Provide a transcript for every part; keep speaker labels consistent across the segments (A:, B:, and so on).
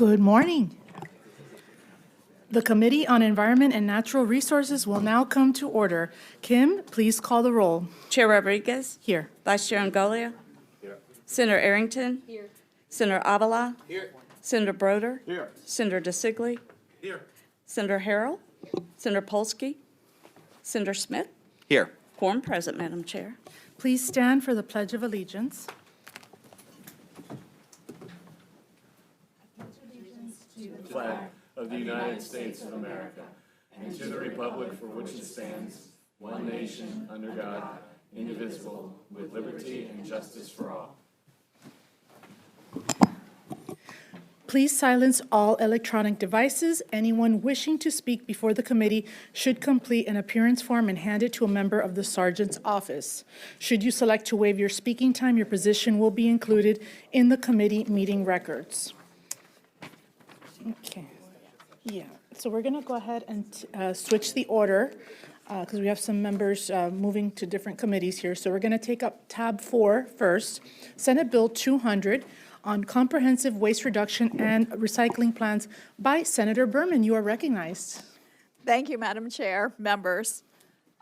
A: Good morning. The Committee on Environment and Natural Resources will now come to order. Kim, please call the roll.
B: Chair Rodriguez.
A: Here.
B: Vice Chair Angolia.
C: Here.
B: Senator Arrington.
D: Here.
B: Senator Avila.
C: Here.
B: Senator Broder.
C: Here.
B: Senator DeSigli.
C: Here.
B: Senator Harrell. Senator Polsky. Senator Smith.
C: Here.
B: Quorum present, Madam Chair.
A: Please stand for the Pledge of Allegiance.
E: Flag of the United States of America, and to the republic for which it stands, one nation, under God, indivisible, with liberty and justice for all.
A: Please silence all electronic devices. Anyone wishing to speak before the committee should complete an appearance form and hand it to a member of the sergeant's office. Should you select to waive your speaking time, your position will be included in the committee meeting records. Okay, yeah, so we're going to go ahead and switch the order because we have some members moving to different committees here. So we're going to take up tab 4 first, Senate Bill 200 on comprehensive waste reduction and recycling plans by Senator Berman. You are recognized.
D: Thank you, Madam Chair, members.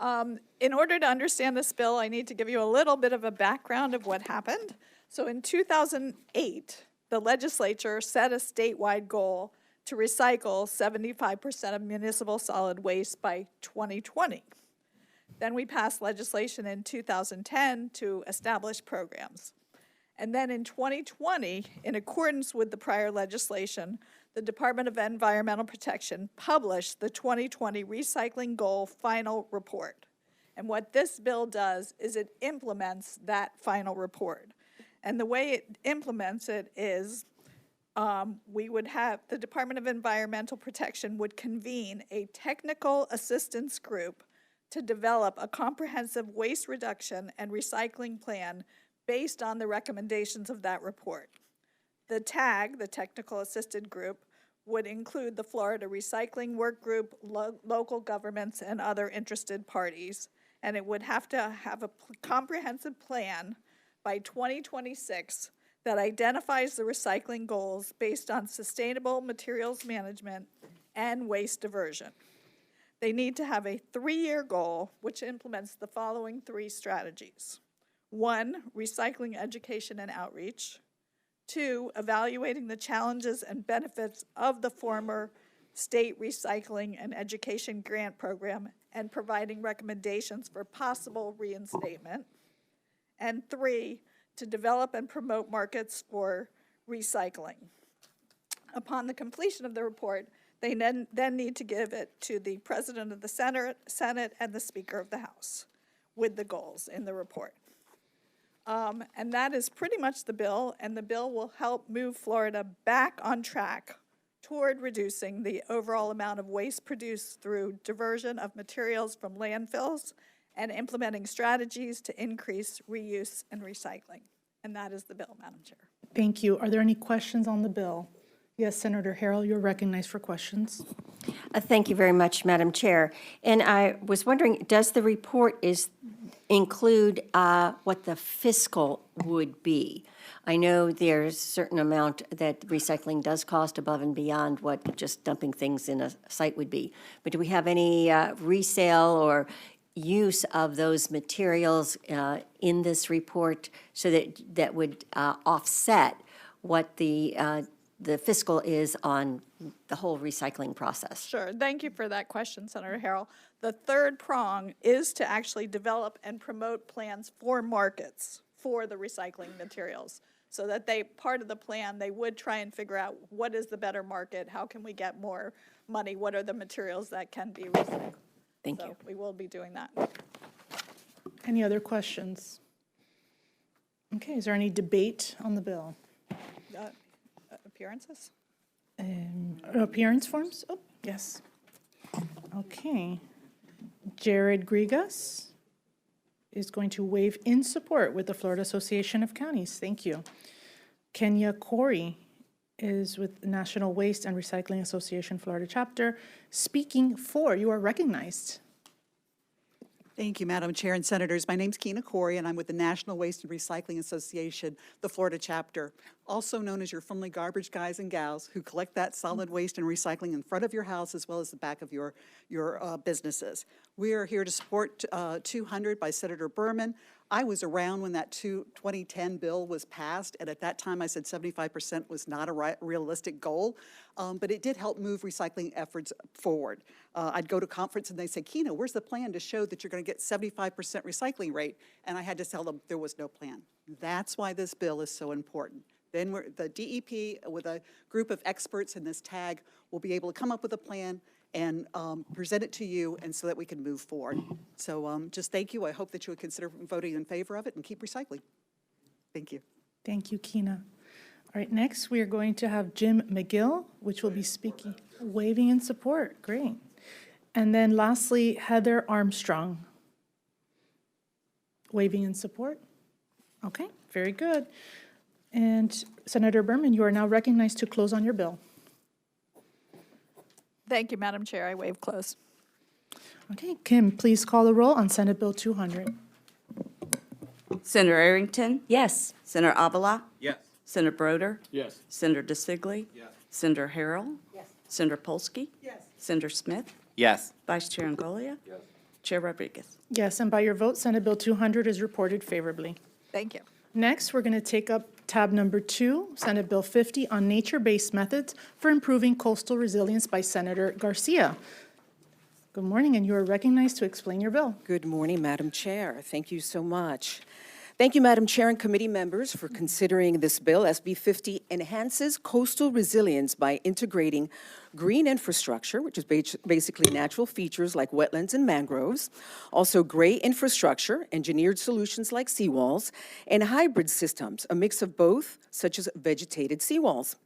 D: In order to understand this bill, I need to give you a little bit of a background of what happened. So in 2008, the legislature set a statewide goal to recycle 75% of municipal solid waste by 2020. Then we passed legislation in 2010 to establish programs. And then in 2020, in accordance with the prior legislation, the Department of Environmental Protection published the 2020 Recycling Goal Final Report. And what this bill does is it implements that final report. And the way it implements it is we would have the Department of Environmental Protection would convene a technical assistance group to develop a comprehensive waste reduction and recycling plan based on the recommendations of that report. The TAG, the Technical Assisted Group, would include the Florida Recycling Work Group, local governments, and other interested parties. And it would have to have a comprehensive plan by 2026 that identifies the recycling goals based on sustainable materials management and waste diversion. They need to have a 3-year goal which implements the following 3 strategies. 1, recycling education and outreach. 2, evaluating the challenges and benefits of the former state recycling and education grant program and providing recommendations for possible reinstatement. And 3, to develop and promote markets for recycling. Upon the completion of the report, they then need to give it to the President of the Senate and the Speaker of the House with the goals in the report. And that is pretty much the bill, and the bill will help move Florida back on track toward reducing the overall amount of waste produced through diversion of materials from landfills and implementing strategies to increase reuse and recycling. And that is the bill, Madam Chair.
A: Thank you. Are there any questions on the bill? Yes, Senator Harrell, you're recognized for questions.
F: Thank you very much, Madam Chair. And I was wondering, does the report include what the fiscal would be? I know there's a certain amount that recycling does cost above and beyond what just dumping things in a site would be. But do we have any resale or use of those materials in this report so that would offset what the fiscal is on the whole recycling process?
D: Sure. Thank you for that question, Senator Harrell. The third prong is to actually develop and promote plans for markets for the recycling materials, so that part of the plan, they would try and figure out what is the better market, how can we get more money, what are the materials that can be recycled.
F: Thank you.
D: We will be doing that.
A: Any other questions? Okay, is there any debate on the bill?
D: Appearances?
A: Appearance forms? Oh, yes. Okay. Jared Grigas is going to waive in support with the Florida Association of Counties. Thank you. Kenya Corey is with National Waste and Recycling Association Florida Chapter, speaking for. You are recognized.
G: Thank you, Madam Chair and Senators. My name's Kena Corey, and I'm with the National Waste and Recycling Association, the Florida chapter. also known as your friendly garbage guys and gals who collect that solid waste and recycling in front of your house as well as the back of your businesses. We are here to support 200 by Senator Berman. I was around when that 2010 bill was passed, and at that time I said 75% was not a realistic goal, but it did help move recycling efforts forward. I'd go to conference and they'd say, Kina, where's the plan to show that you're going to get 75% recycling rate? And I had to tell them there was no plan. That's why this bill is so important. Then the DEP, with a group of experts in this tag, will be able to come up with a plan and present it to you, and so that we can move forward. So just thank you. I hope that you would consider voting in favor of it and keep recycling. Thank you.
A: Thank you, Kina. All right, next we are going to have Jim McGill, which will be speaking, waving in support. Great. And then lastly, Heather Armstrong, waving in support. Okay, very good. And Senator Berman, you are now recognized to close on your bill.
D: Thank you, Madam Chair. I wave close.
A: Okay, Kim, please call the roll on Senate Bill 200.
B: Senator Arrington?
C: Yes.
B: Senator Avila?
E: Yes.
B: Senator Broder?
E: Yes.
B: Senator DeSigley?
E: Yes.
B: Senator Harrell? Yes. Senator Polsky?
G: Yes.
B: Senator Smith?
E: Yes.
B: Vice Chair Angolia?
E: Yes.
B: Chair Rodriguez?
A: Yes, and by your vote, Senate Bill 200 is reported favorably.
D: Thank you.
A: Next, we're going to take up tab number 2, Senate Bill 50 on nature-based methods for improving coastal resilience by Senator Garcia. Good morning, and you are recognized to explain your bill.
C: Good morning, Madam Chair. Thank you so much. Thank you, Madam Chair and committee members, for considering this bill. SB 50 enhances coastal resilience by integrating green infrastructure, which is basically natural features like wetlands and mangroves, also gray infrastructure, engineered solutions like seawalls, and hybrid systems, a mix of both, such as vegetated seawalls.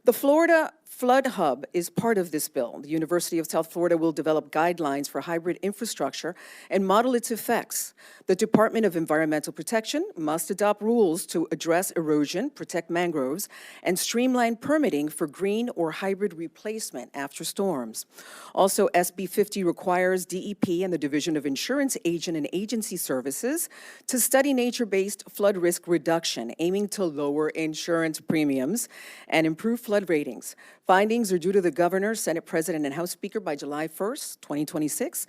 C: The Florida Flood Hub is part of this bill. The University of South Florida will develop guidelines for hybrid infrastructure and model its effects. The Department of Environmental Protection must adopt rules to address erosion, protect mangroves, and streamline permitting for green or hybrid replacement after storms. Also, SB 50 requires DEP and the Division of Insurance Agent and Agency Services to study nature-based flood risk reduction, aiming to lower insurance premiums and improve flood ratings. Findings are due to the Governor, Senate President, and House Speaker by July 1st, 2026.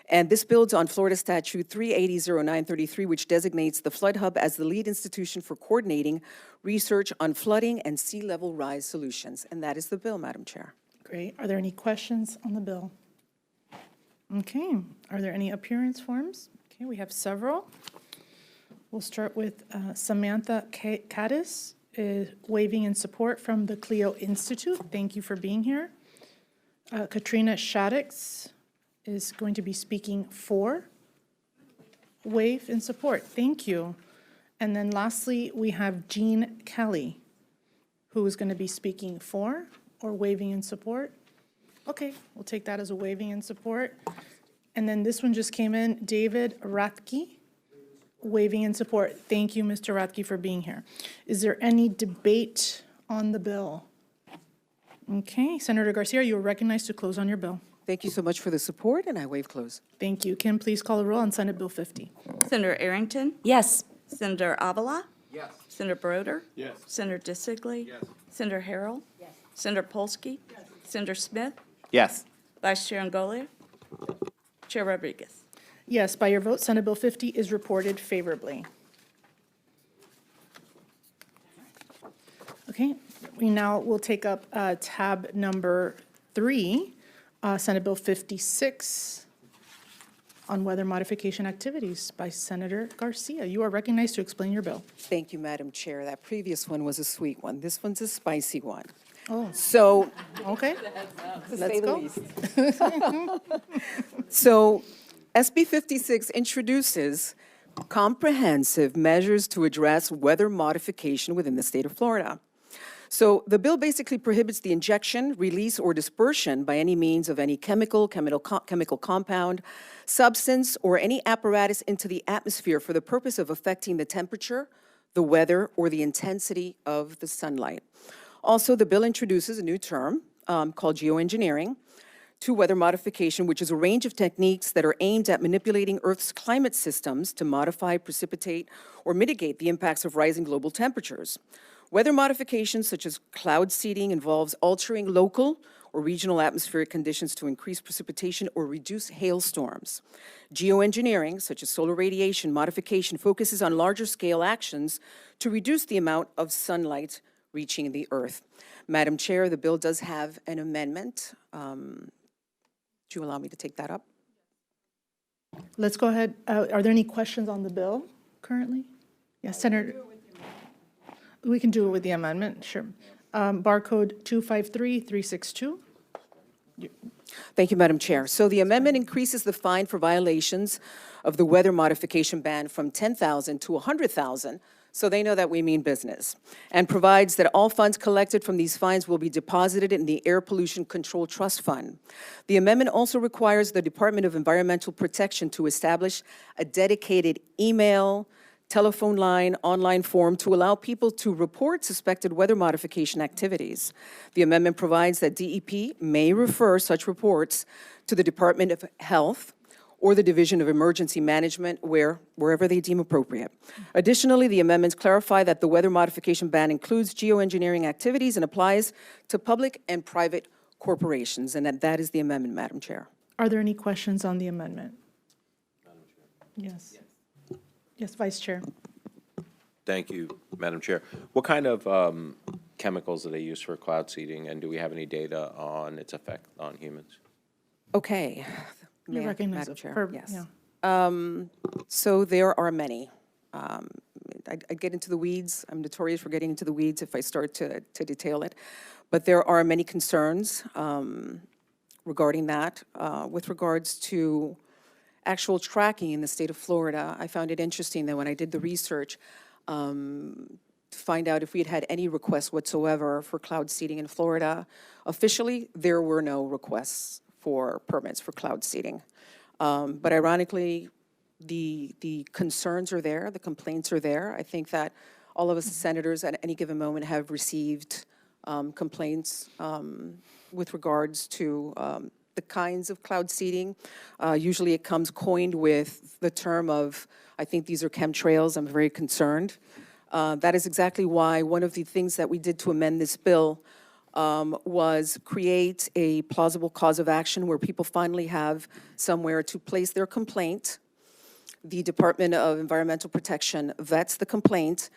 C: And this builds on Florida Statute 3800933, which designates the Flood Hub as the lead institution for coordinating research on flooding and sea level rise solutions. And that is the bill, Madam Chair.
A: Great. Are there any questions on the bill? Okay. Are there any appearance forms? Okay, we have several. We'll start with Samantha Caddis, waving in support from the Clio Institute. Thank you for being here. Katrina Shaddix is going to be speaking for, wave in support. Thank you. And then lastly, we have Jean Kelly, who is going to be speaking for or waving in support. Okay, we'll take that as a waving in support. And then this one just came in, David Rathke, waving in support. Thank you, Mr. Rathke, for being here. Is there any debate on the bill? Okay, Senator Garcia, you are recognized to close on your bill.
C: Thank you so much for the support, and I wave close.
A: Thank you. Kim, please call the roll on Senate Bill 50.
B: Senator Arrington?
C: Yes.
B: Senator Avila?
E: Yes.
B: Senator Broder?
E: Yes.
B: Senator DeSigley?
E: Yes.
B: Senator Harrell? Yes. Senator Polsky? Yes. Senator Smith?
E: Yes.
B: Vice Chair Angolia? Chair Rodriguez?
A: Yes, by your vote, Senate Bill 50 is reported favorably. Okay, we now will take up tab number 3, Senate Bill 56 on weather modification activities by Senator Garcia. You are recognized to explain your bill.
C: Thank you, Madam Chair. That previous one was a sweet one. This one's a spicy one.
A: Oh,
C: So,
A: okay. Let's go.
C: So, SB 56 introduces comprehensive measures to address weather modification within the state of Florida. So the bill basically prohibits the injection, release, or dispersion by any means of any chemical compound, substance, or any apparatus into the atmosphere for the purpose of affecting the temperature, the weather, or the intensity of the sunlight. Also, the bill introduces a new term called geoengineering to weather modification, which is a range of techniques that are aimed at manipulating Earth's climate systems to modify, precipitate, or mitigate the impacts of rising global temperatures. Weather modifications such as cloud seeding involves altering local or regional atmospheric conditions to increase precipitation or reduce hailstorms. Geoengineering, such as solar radiation modification, focuses on larger scale actions to reduce the amount of sunlight reaching the earth. Madam Chair, the bill does have an amendment. Would you allow me to take that up?
A: Let's go ahead. Are there any questions on the bill currently? Yes, Senator. We can do it with the amendment, sure. Barcode 253362.
C: Thank you, Madam Chair. So the amendment increases the fine for violations of the weather modification ban from $10,000 to $100,000, so they know that we mean business, and provides that all funds collected from these fines will be deposited in the Air Pollution Control Trust Fund. The amendment also requires the Department of Environmental Protection to establish a dedicated email, telephone line, online form to allow people to report suspected weather modification activities. The amendment provides that DEP may refer such reports to the Department of Health or the Division of Emergency Management wherever they deem appropriate. Additionally, the amendments clarify that the weather modification ban includes geoengineering activities and applies to public and private corporations, and that is the amendment, Madam Chair.
A: Are there any questions on the amendment? Madam Chair. Yes. Yes, Vice Chair.
H: Thank you, Madam Chair. What kind of chemicals do they use for cloud seeding, and do we have any data on its effect on humans?
C: Okay.
A: You recognize
C: Madam
A: it
C: Chair,
A: for-
C: yes.
A: yeah.
C: So there are many. I get into the weeds. I'm notorious for getting into the weeds if I start to detail it. But there are many concerns regarding that. With regards to actual tracking in the state of Florida, I found it interesting that when I did the research to find out if we had had any requests whatsoever for cloud seeding in Florida, officially, there were no requests for permits for cloud seeding. But ironically, the concerns are there, the complaints are there. I think that all of us as senators at any given moment have received complaints with regards to the kinds of cloud seeding. Usually it comes coined with the term of, I think these are chemtrails, I'm very concerned. That is exactly why one of the things that we did to amend this bill was create a plausible cause of action where people finally have somewhere to place their complaint. The Department of Environmental Protection vets the complaint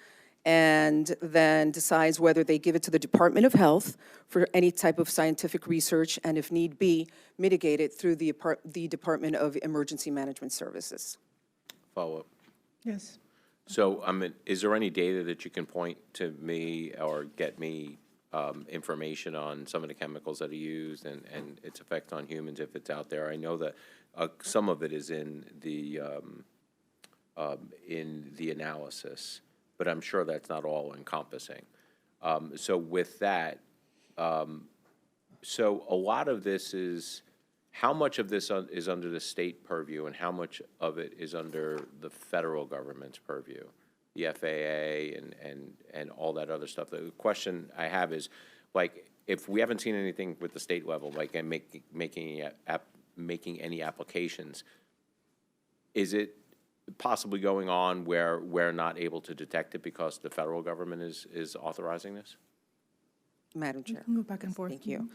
C: and then decides whether they give it to the Department of Health for any type of scientific research, and if need be, mitigate it through the Department of Emergency Management Services.
H: Follow-up.
A: Yes.
H: So, is there any data that you can point to me or get me information on some of the chemicals that are used and its effect on humans if it's out there? I know that some of it is in the analysis, but I'm sure that's not all encompassing. So with that, so a lot of this is, how much of this is under the state purview and how much of it is under the federal government's purview? The FAA and all that other stuff. The question I have is, like, if we haven't seen anything with the state level, like, and making any applications, is it possibly going on where we're not able to detect it because the federal government is authorizing this?
C: Madam Chair.
A: Go back and forth.
C: Thank you.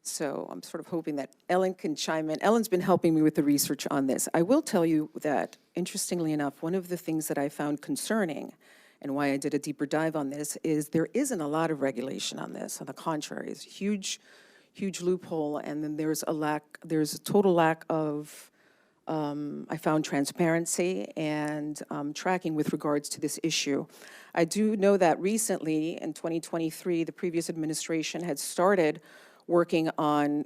C: So I'm sort of hoping that Ellen can chime in. Ellen's been helping me with the research on this. I will tell you that, interestingly enough, one of the things that I found concerning and why I did a deeper dive on this is there isn't a lot of regulation on this. On the contrary, it's a huge loophole, and then there's a total lack of, I found, transparency and tracking with regards to this issue. I do know that recently, in 2023, the previous administration had started working on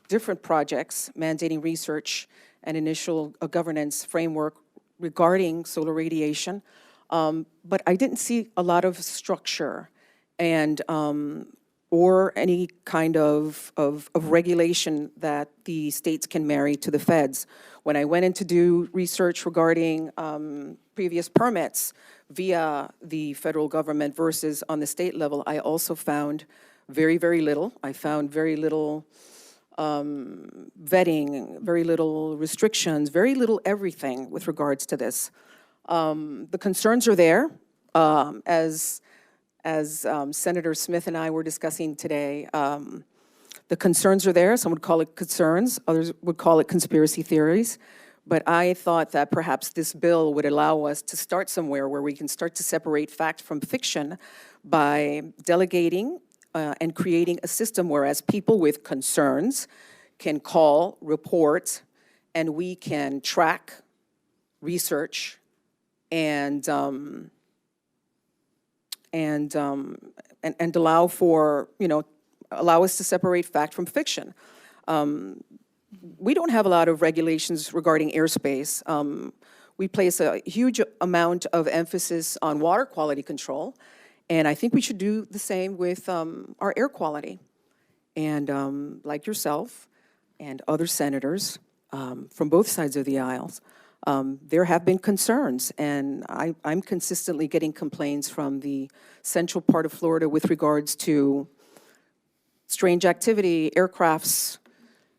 C: different projects mandating research and initial governance framework regarding solar radiation, but I didn't see a lot of structure and or any kind of regulation that the states can marry to the feds. When I went in to do research regarding previous permits via the federal government versus on the state level, I also found very, very little. I found very little vetting, very little restrictions, very little everything with regards to this. The concerns are there. As as Senator Smith and I were discussing today, the concerns are there. Some would call it concerns, others would call it conspiracy theories. But I thought that perhaps this bill would allow us to start somewhere where we can start to separate fact from fiction by delegating and creating a system whereas people with concerns can call, report, and we can track, research, and allow for, allow us to separate fact from fiction. We don't have a lot of regulations regarding airspace. We place a huge amount of emphasis on water quality control, and I think we should do the same with our air quality. And like yourself and other senators from both sides of the aisles, there have been concerns, and I'm consistently getting complaints from the central part of Florida with regards to strange activity, aircrafts.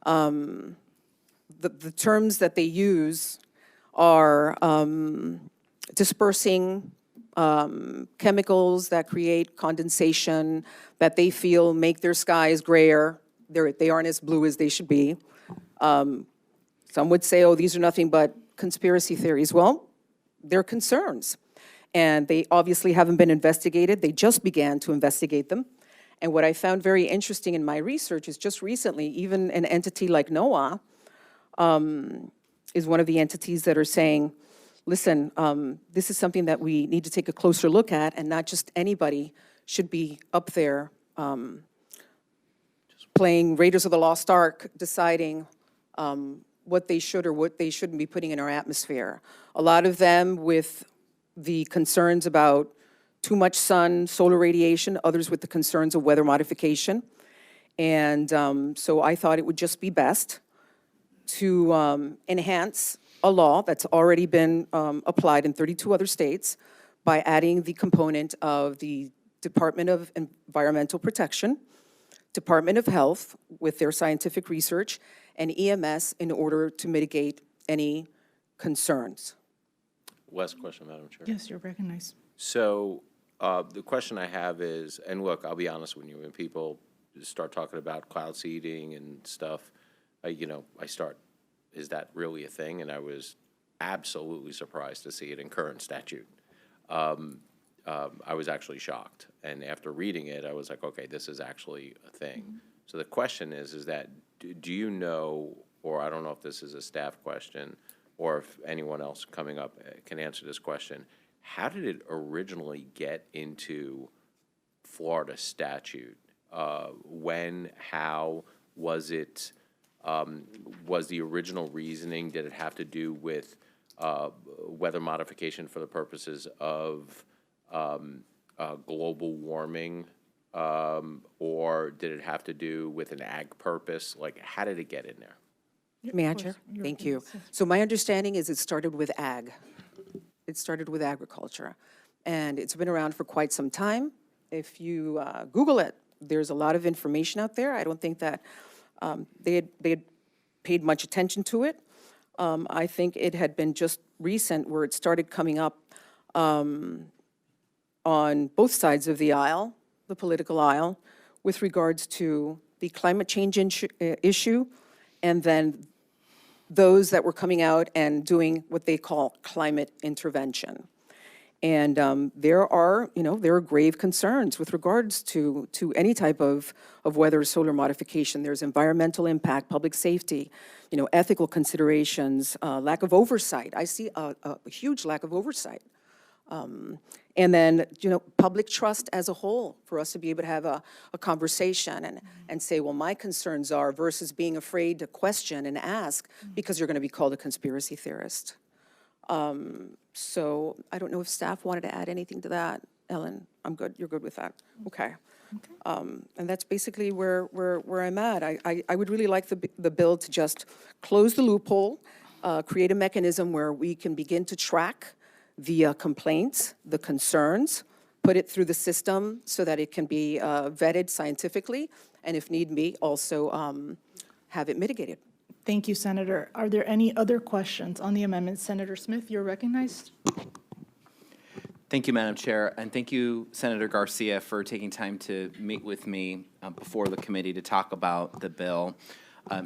C: The terms that they use are dispersing chemicals that create condensation that they feel make their skies grayer. They aren't as blue as they should be. Some would say, oh, these are nothing but conspiracy theories. Well, they're concerns, and they obviously haven't been investigated. They just began to investigate them. And what I found very interesting in my research is just recently, even an entity like NOAA is one of the entities that are saying, listen, this is something that we need to take a closer look at, and not just anybody should be up there playing Raiders of the Lost Ark, deciding what they should or what they shouldn't be putting in our atmosphere. A lot of them with the concerns about too much sun, solar radiation, others with the concerns of weather modification. And so I thought it would just be best to enhance a law that's already been applied in 32 other states by adding the component of the Department of Environmental Protection, Department of Health with their scientific research, and EMS in order to mitigate any concerns.
H: Last question, Madam Chair.
A: Yes, you're recognized.
H: So the question I have is, and look, I'll be honest with you, when people start talking about cloud seeding and stuff, I start, is that really a thing? And I was absolutely surprised to see it in current statute. I was actually shocked. And after reading it, I was like, okay, this is actually a thing. Mm-hmm. So the question is that, do you know, or I don't know if this is a staff question, or if anyone else coming up can answer this question, how did it originally get into Florida statute? When, how, was it, was the original reasoning, did it have to do with weather modification for the purposes of global warming, or did it have to do with an ag purpose? Like, how did it get in there?
C: May I, Chair? Thank you. So my understanding is it started with ag. It started with agriculture, and it's been around for quite some time. If you Google it, there's a lot of information out there. I don't think that they had paid much attention to it. I think it had been just recent where it started coming up on both sides of the aisle, the political aisle, with regards to the climate change issue, and then those that were coming out and doing what they call climate intervention. And there are grave concerns with regards to any type of weather or solar modification. There's environmental impact, public safety, ethical considerations, lack of oversight. I see a huge lack of oversight. And then, public trust as a whole, for us to be able to have a conversation and say, well, my concerns are, versus being afraid to question and ask because you're going to be called a conspiracy theorist. So I don't know if staff wanted to add anything to that. Ellen, I'm good. You're good with that? Okay. And that's basically where I'm at. I would really like the bill to just close the loophole, create a mechanism where we can begin to track the complaints, the concerns, put it through the system so that it can be vetted scientifically, and if need be, also have it mitigated.
A: Thank you, Senator. Are there any other questions on the amendment? Senator Smith, you're recognized.
I: Thank you, Madam Chair, and thank you, Senator Garcia, for taking time to meet with me before the committee to talk about the bill.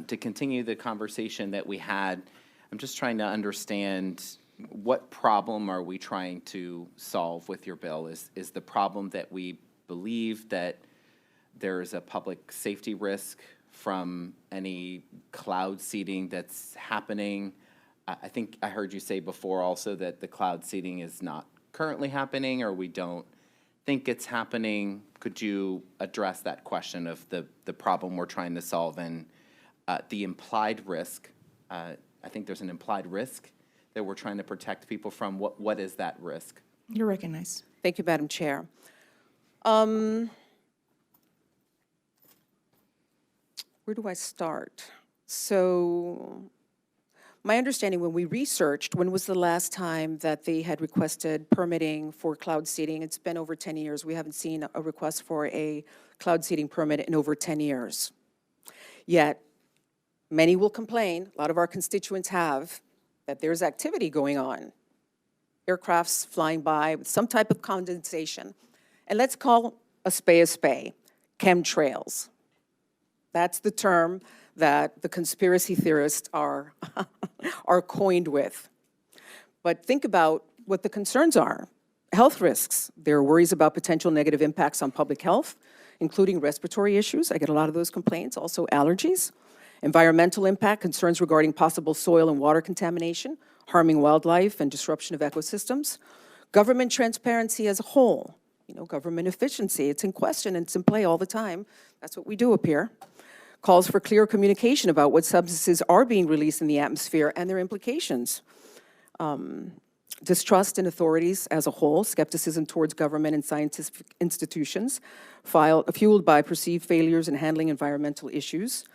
I: To continue the conversation that we had, I'm just trying to understand what problem are we trying to solve with your bill? Is the problem that we believe that there is a public safety risk from any cloud seeding that's happening? I think I heard you say before also that the cloud seeding is not currently happening, or we don't think it's happening. Could you address that question of the problem we're trying to solve and the implied risk? I think there's an implied risk that we're trying to protect people from. What is that risk?
A: You're recognized.
C: Thank you, Madam Chair. Where do I start? So my understanding, when we researched, when was the last time that they had requested permitting for cloud seeding? It's been over 10 years. We haven't seen a request for a cloud seeding permit in over 10 years. Yet, many will complain, a lot of our constituents have, that there's activity going on. Aircrafts flying by with some type of condensation. And let's call a spay, chemtrails. That's the term that the conspiracy theorists are coined with. But think about what the concerns are. Health risks. There are worries about potential negative impacts on public health, including respiratory issues. I get a lot of those complaints. Also allergies. Environmental impact, concerns regarding possible soil and water contamination, harming wildlife and disruption of ecosystems. Government transparency as a whole. Government efficiency. It's in question and it's in play all the time. That's what we do up here. Calls for clear communication about what substances are being released in the atmosphere and their implications. Distrust in authorities as a whole, skepticism towards government and scientific institutions, fueled by perceived failures in handling environmental issues,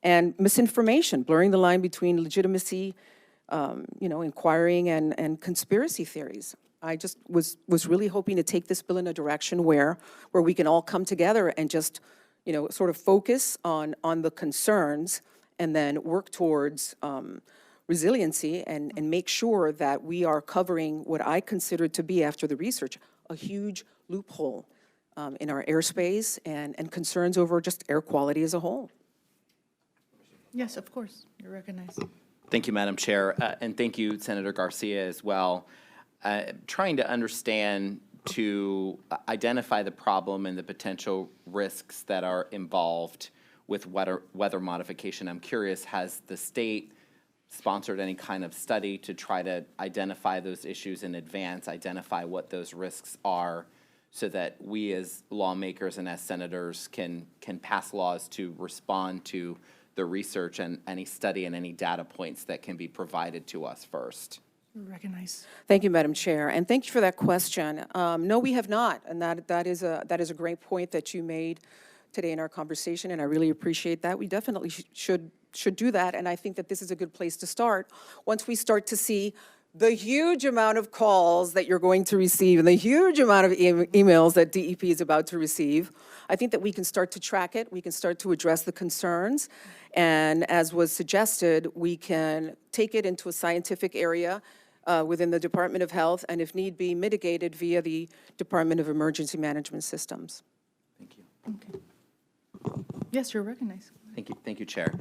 C: and misinformation, blurring the line between legitimacy, inquiring and conspiracy theories. I just was really hoping to take this bill in a direction where we can all come together and just sort of focus on the concerns and then work towards resiliency and make sure that we are covering what I consider to be, after the research, a huge loophole in our airspace and concerns over just air quality as a whole.
A: Yes, of course. You're recognized.
I: Thank you, Madam Chair, and thank you, Senator Garcia, as well. Trying to understand, to identify the problem and the potential risks that are involved with weather modification. I'm curious, has the state sponsored any kind of study to try to identify those issues in advance, identify what those risks are, so that we as lawmakers and as senators can pass laws to respond to the research and any study and any data points that can be provided to us first?
A: Recognize.
C: Thank you, Madam Chair, and thank you for that question. No, we have not, and that is a great point that you made today in our conversation, and I really appreciate that. We definitely should do that, and I think that this is a good place to start. Once we start to see the huge amount of calls that you're going to receive and the huge amount of emails that DEP is about to receive, I think that we can start to track it, we can start to address the concerns, and as was suggested, we can take it into a scientific area within the Department of Health, and if need be, mitigated via the Department of Emergency Management Systems.
I: Thank you.
A: Okay. Yes, you're recognized.
I: Thank you, Chair.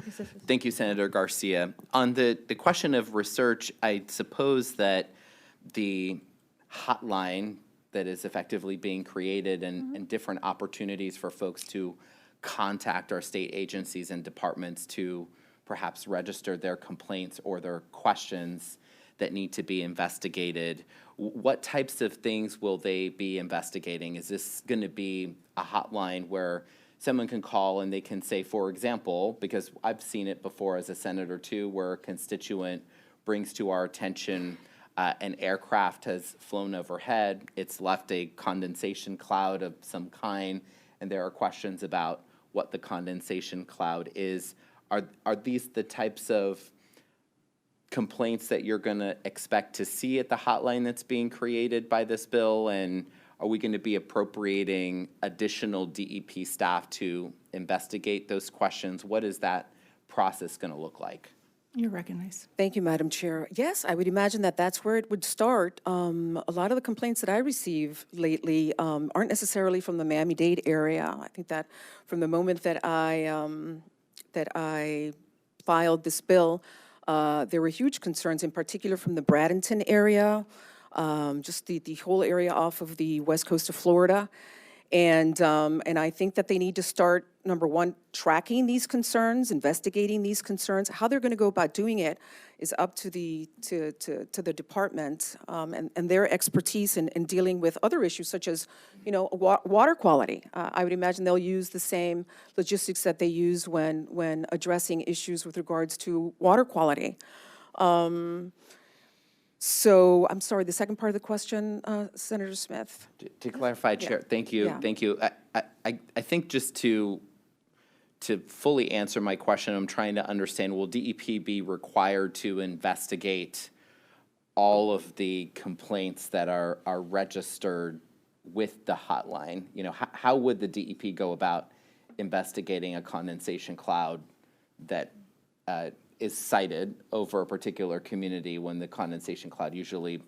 I: Thank you, Senator Garcia. On the question of research, I suppose that the hotline that is effectively being created and different opportunities for folks to contact our state agencies and departments to perhaps register their complaints or their questions that need to be investigated. What types of things will they be investigating? Is this going to be a hotline where someone can call and they can say, for example, because I've seen it before as a senator too, where a constituent brings to our attention an aircraft has flown overhead, it's left a condensation cloud of some kind, and there are questions about what the condensation cloud is. Are these the types of complaints that you're going to expect to see at the hotline that's being created by this bill? And are we going to be appropriating additional DEP staff to investigate those questions? What is that process going to look like?
A: You're recognized.
C: Thank you, Madam Chair. Yes, I would imagine that that's where it would start. A lot of the complaints that I receive lately aren't necessarily from the Miami-Dade area. I think that from the moment that I filed this bill, there were huge concerns, in particular from the Bradenton area, just the whole area off of the west coast of Florida. And I think that they need to start, number one, tracking these concerns, investigating these concerns. How they're going to go about doing it is up to the department and their expertise in dealing with other issues such as, water quality. I would imagine they'll use the same logistics that they use when addressing issues with regards to water quality. So, I'm sorry, the second part of the question, Senator Smith?
I: To clarify, Chair, thank you,
C: Yeah.
I: thank you. I think just to fully answer my question, I'm trying to understand, will DEP be required to investigate all of the complaints that are registered with the hotline? How would the DEP go about investigating a condensation cloud that is cited over a particular community when the condensation cloud usually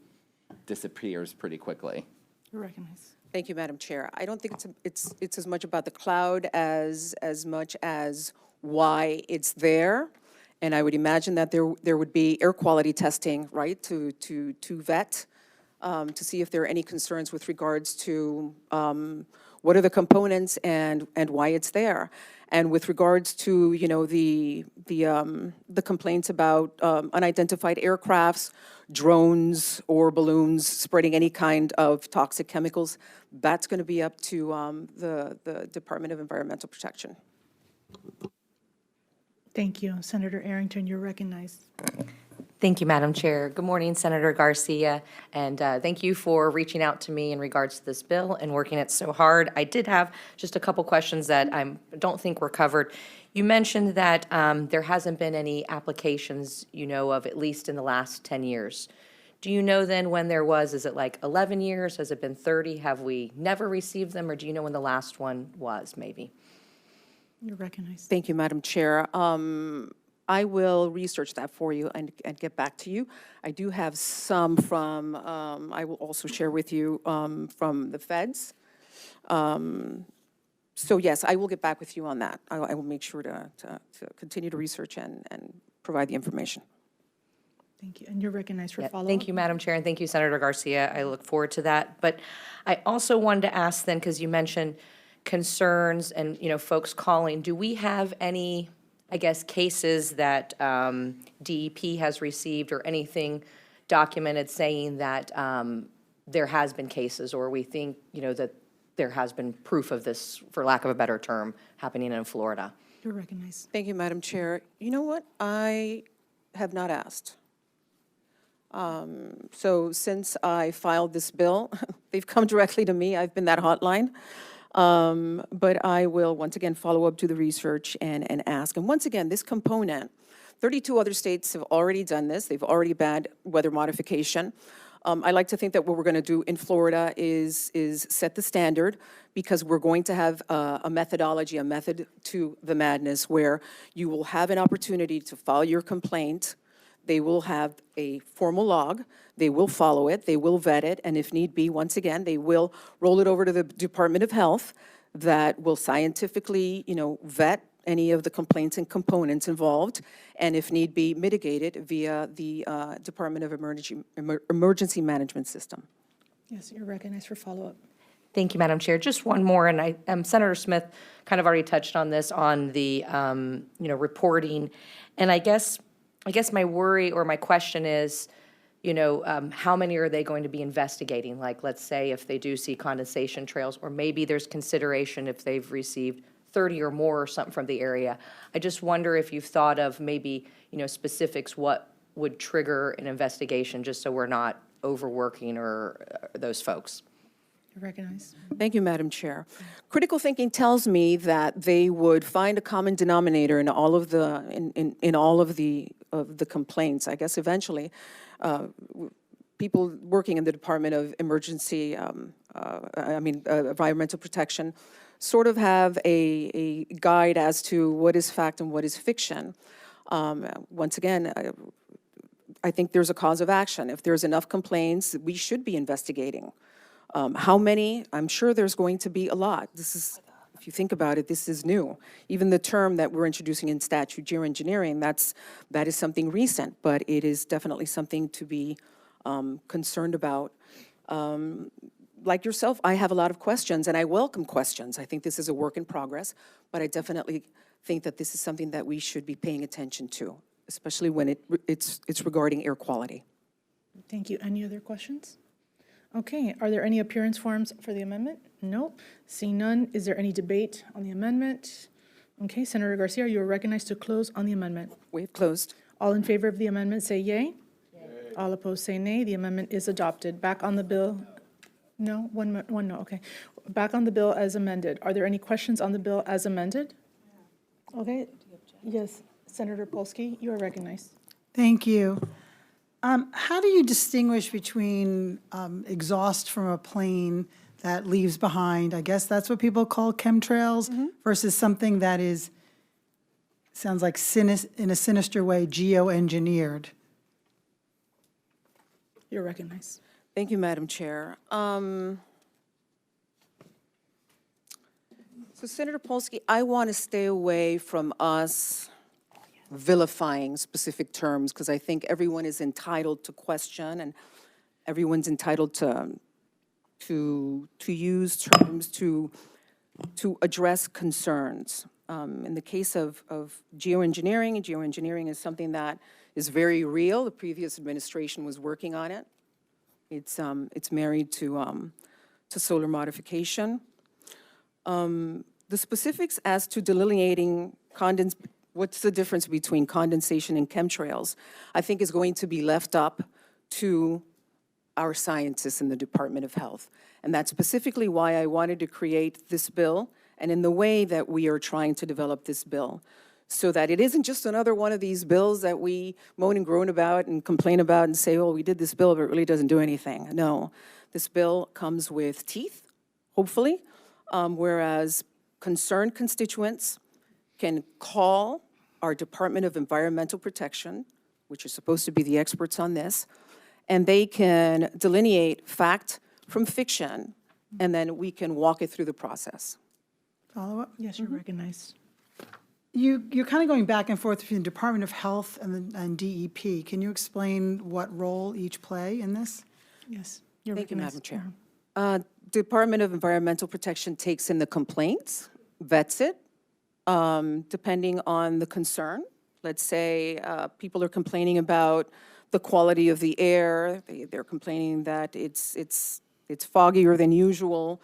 I: disappears pretty quickly?
A: You're recognized.
C: Thank you, Madam Chair. I don't think it's as much about the cloud as much as why it's there. And I would imagine that there would be air quality testing, right, to vet, to see if there are any concerns with regards to what are the components and why it's there. And with regards to, the complaints about unidentified aircrafts, drones, or balloons spreading any kind of toxic chemicals, that's going to be up to the Department of Environmental Protection.
A: Thank you. Senator Arrington, you're recognized.
J: Thank you, Madam Chair. Good morning, Senator Garcia, and thank you for reaching out to me in regards to this bill and working it so hard. I did have just a couple questions that I don't think were covered. You mentioned that there hasn't been any applications, of, at least in the last 10 years. Do you know then when there was? Is it like 11 years? Has it been 30? Have we never received them, or do you know when the last one was, maybe?
A: You're recognized.
C: Thank you, Madam Chair. I will research that for you and get back to you. I do have some from, I will also share with you from the feds. So yes, I will get back with you on that. I will make sure to continue to research and provide the information.
A: Thank you. And you're recognized for
J: Yeah,
A: follow-up.
J: thank you, Madam Chair, and thank you, Senator Garcia. I look forward to that. But I also wanted to ask then, because you mentioned concerns and, folks calling, do we have any, cases that DEP has received or anything documented saying that there has been cases, or we think, that there has been proof of this, for lack of a better term, happening in Florida?
A: You're recognized.
C: Thank you, Madam Chair. You know what? I have not asked. So since I filed this bill, they've come directly to me. I've been that hotline. But I will once again follow up, do the research and ask. And once again, this component, 32 other states have already done this. They've already banned weather modification. I like to think that what we're going to do in Florida is set the standard, because we're going to have a methodology, a method to the madness, where you will have an opportunity to file your complaint. They will have a formal log. They will follow it. They will vet it. And if need be, once again, they will roll it over to the Department of Health that will scientifically, vet any of the complaints and components involved, and if need be, mitigate it via the Department of Emergency Management System.
A: Yes, you're recognized for follow-up.
J: Thank you, Madam Chair. Just one more, and Senator Smith kind of already touched on this, on the, reporting. And I guess my worry or my question is, how many are they going to be investigating? Like, let's say if they do see condensation trails, or maybe there's consideration if they've received 30 or more or something from the area. I just wonder if you've thought of maybe, specifics, what would trigger an investigation, just so we're not overworking or those folks.
A: You're recognized.
C: Thank you, Madam Chair. Critical thinking tells me that they would find a common denominator in all of the in all of the complaints. I guess eventually, people working in the Department of Environmental Protection, sort of have a guide as to what is fact and what is fiction. Once again, I think there's a cause of action. If there's enough complaints, we should be investigating. How many? I'm sure there's going to be a lot. This is, if you think about it, this is new. Even the term that we're introducing in statute, geoengineering, that is something recent, but it is definitely something to be concerned about. Like yourself, I have a lot of questions, and I welcome questions. I think this is a work in progress, but I definitely think that this is something that we should be paying attention to, especially when it's regarding air quality.
A: Thank you. Any other questions? Okay, are there any appearance forms for the amendment? No. Seeing none, is there any debate on the amendment? Okay, Senator Garcia, you are recognized to close on the amendment.
C: We've closed.
A: All in favor of the amendment, say yay. All opposed, say nay. The amendment is adopted. Back on the bill. No, one no, okay. Back on the bill as amended. Are there any questions on the bill as amended? Okay, yes, Senator Polsky, you are recognized.
K: Thank you. How do you distinguish between exhaust from a plane that leaves behind, I guess that's what people call chemtrails, versus something that is, sounds like in a sinister way, geoengineered?
A: You're recognized.
C: Thank you, Madam Chair. So Senator Polsky, I want to stay away from us vilifying specific terms, because I think everyone is entitled to question and everyone's entitled to use terms to address concerns. In the case of geoengineering is something that is very real. The previous administration was working on it. It's married to solar modification. The specifics as to delineating what's the difference between condensation and chemtrails, I think is going to be left up to our scientists in the Department of Health. And that's specifically why I wanted to create this bill and in the way that we are trying to develop this bill, so that it isn't just another one of these bills that we moan and groan about and complain about and say, oh, we did this bill, but it really doesn't do anything. No, this bill comes with teeth, hopefully, whereas concerned constituents can call our Department of Environmental Protection, which are supposed to be the experts on this, and they can delineate fact from fiction, and then we can walk it through the process.
K: Follow-up?
A: Yes, you're recognized.
K: You're kind of going back and forth between the Department of Health and DEP. Can you explain what role each play in this?
A: Yes, you're
C: Thank you,
A: recognized.
C: Madam Chair. Department of Environmental Protection takes in the complaints, vets it, depending on the concern. Let's say people are complaining about the quality of the air. They're complaining that it's foggier than usual.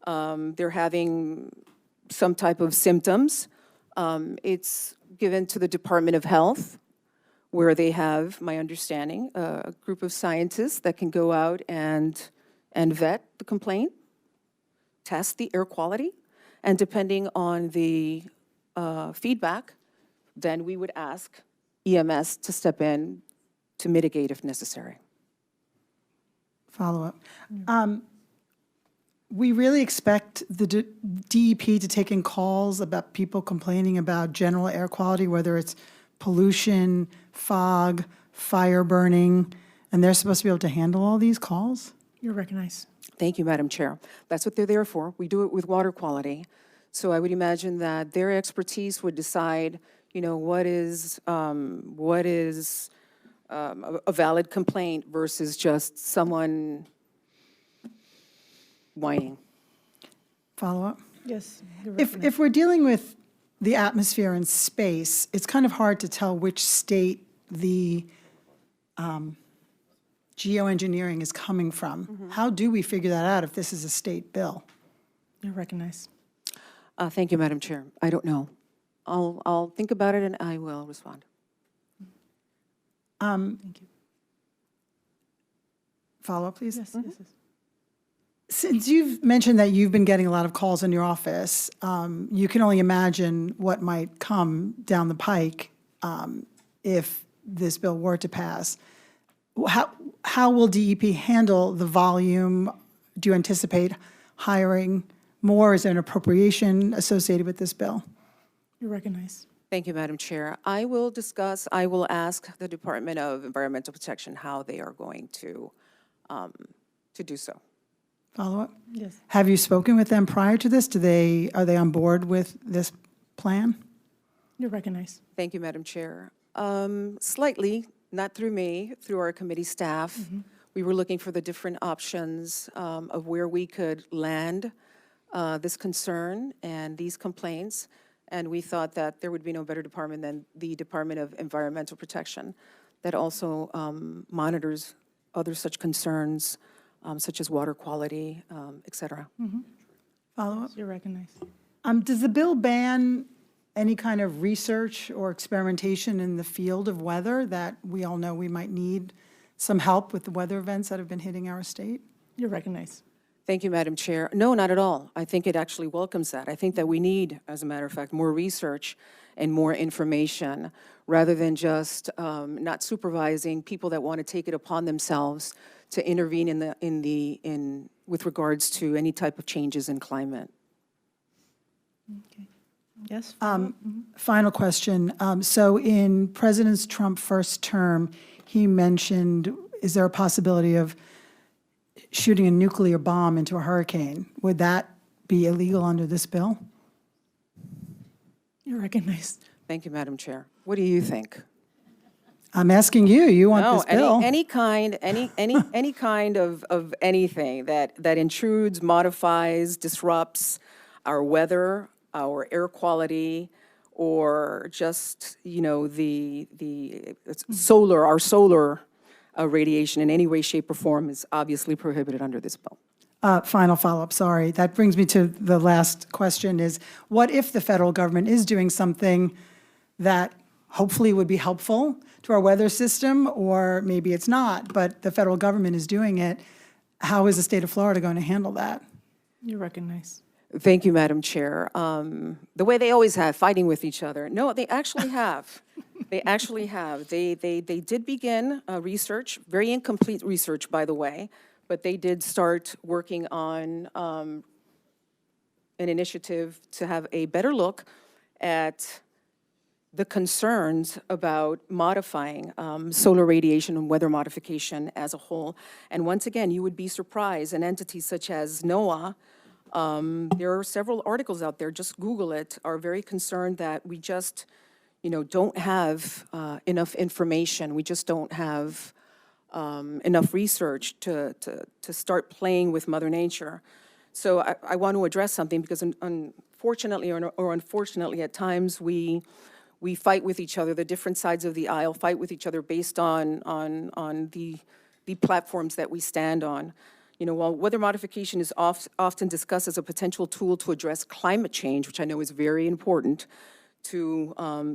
C: They're having some type of symptoms. It's given to the Department of Health, where they have, my understanding, a group of scientists that can go out and vet the complaint, test the air quality, and depending on the feedback, then we would ask EMS to step in to mitigate if necessary.
K: Follow-up. We really expect the DEP to take in calls about people complaining about general air quality, whether it's pollution, fog, fire burning, and they're supposed to be able to handle all these calls?
A: You're recognized.
C: Thank you, Madam Chair. That's what they're there for. We do it with water quality. So I would imagine that their expertise would decide, what is a valid complaint versus just someone whining.
K: Follow-up?
A: Yes, you're
K: If
A: recognized.
K: we're dealing with the atmosphere and space, it's kind of hard to tell which state the geoengineering is coming from. How do we figure that out if this is a state bill?
A: You're recognized.
C: Thank you, Madam Chair. I don't know. I'll think about it and I will respond.
A: Thank you.
K: Follow-up, please?
A: Yes, yes, yes.
K: Since you've mentioned that you've been getting a lot of calls in your office, you can only imagine what might come down the pike if this bill were to pass. How will DEP handle the volume? Do you anticipate hiring more? Is there an appropriation associated with this bill?
A: You're recognized.
C: Thank you, Madam Chair. I will ask the Department of Environmental Protection how they are going to do so.
K: Follow-up?
A: Yes.
K: Have you spoken with them prior to this? Are they on board with this plan?
A: You're recognized.
C: Thank you, Madam Chair. Slightly, not through me, through our committee staff. We were looking for the different options of where we could land this concern and these complaints, and we thought that there would be no better department than the Department of Environmental Protection that also monitors other such concerns, such as water quality, et cetera.
K: Follow-up?
A: You're recognized.
K: Does the bill ban any kind of research or experimentation in the field of weather that we all know we might need some help with the weather events that have been hitting our state?
A: You're recognized.
C: Thank you, Madam Chair. No, not at all. I think it actually welcomes that. I think that we need, as a matter of fact, more research and more information rather than just not supervising people that want to take it upon themselves to intervene with regards to any type of changes in climate.
A: Okay. Yes?
K: Final question. So in President Trump's first term, he mentioned, is there a possibility of shooting a nuclear bomb into a hurricane? Would that be illegal under this bill?
A: You're recognized.
C: Thank you, Madam Chair. What do you think?
K: I'm asking you. You want
C: No,
K: this bill?
C: any kind of anything that intrudes, modifies, disrupts our weather, our air quality, or just, our solar radiation in any way, shape, or form is obviously prohibited under this bill.
K: Final follow-up, sorry. That brings me to the last question is, what if the federal government is doing something that hopefully would be helpful to our weather system, or maybe it's not, but the federal government is doing it? How is the state of Florida going to handle that?
A: You're recognized.
C: Thank you, Madam Chair. The way they always have, fighting with each other. No, they actually have. They actually have. They did begin research, very incomplete research, by the way, but they did start working on an initiative to have a better look at the concerns about modifying solar radiation and weather modification as a whole. And once again, you would be surprised, an entity such as NOAA, there are several articles out there, just Google it, are very concerned that we just, don't have enough information. We just don't have enough research to start playing with Mother Nature. So I want to address something because unfortunately or unfortunately at times we fight with each other, the different sides of the aisle fight with each other based on the platforms that we stand on. While weather modification is often discussed as a potential tool to address climate change, which I know is very important to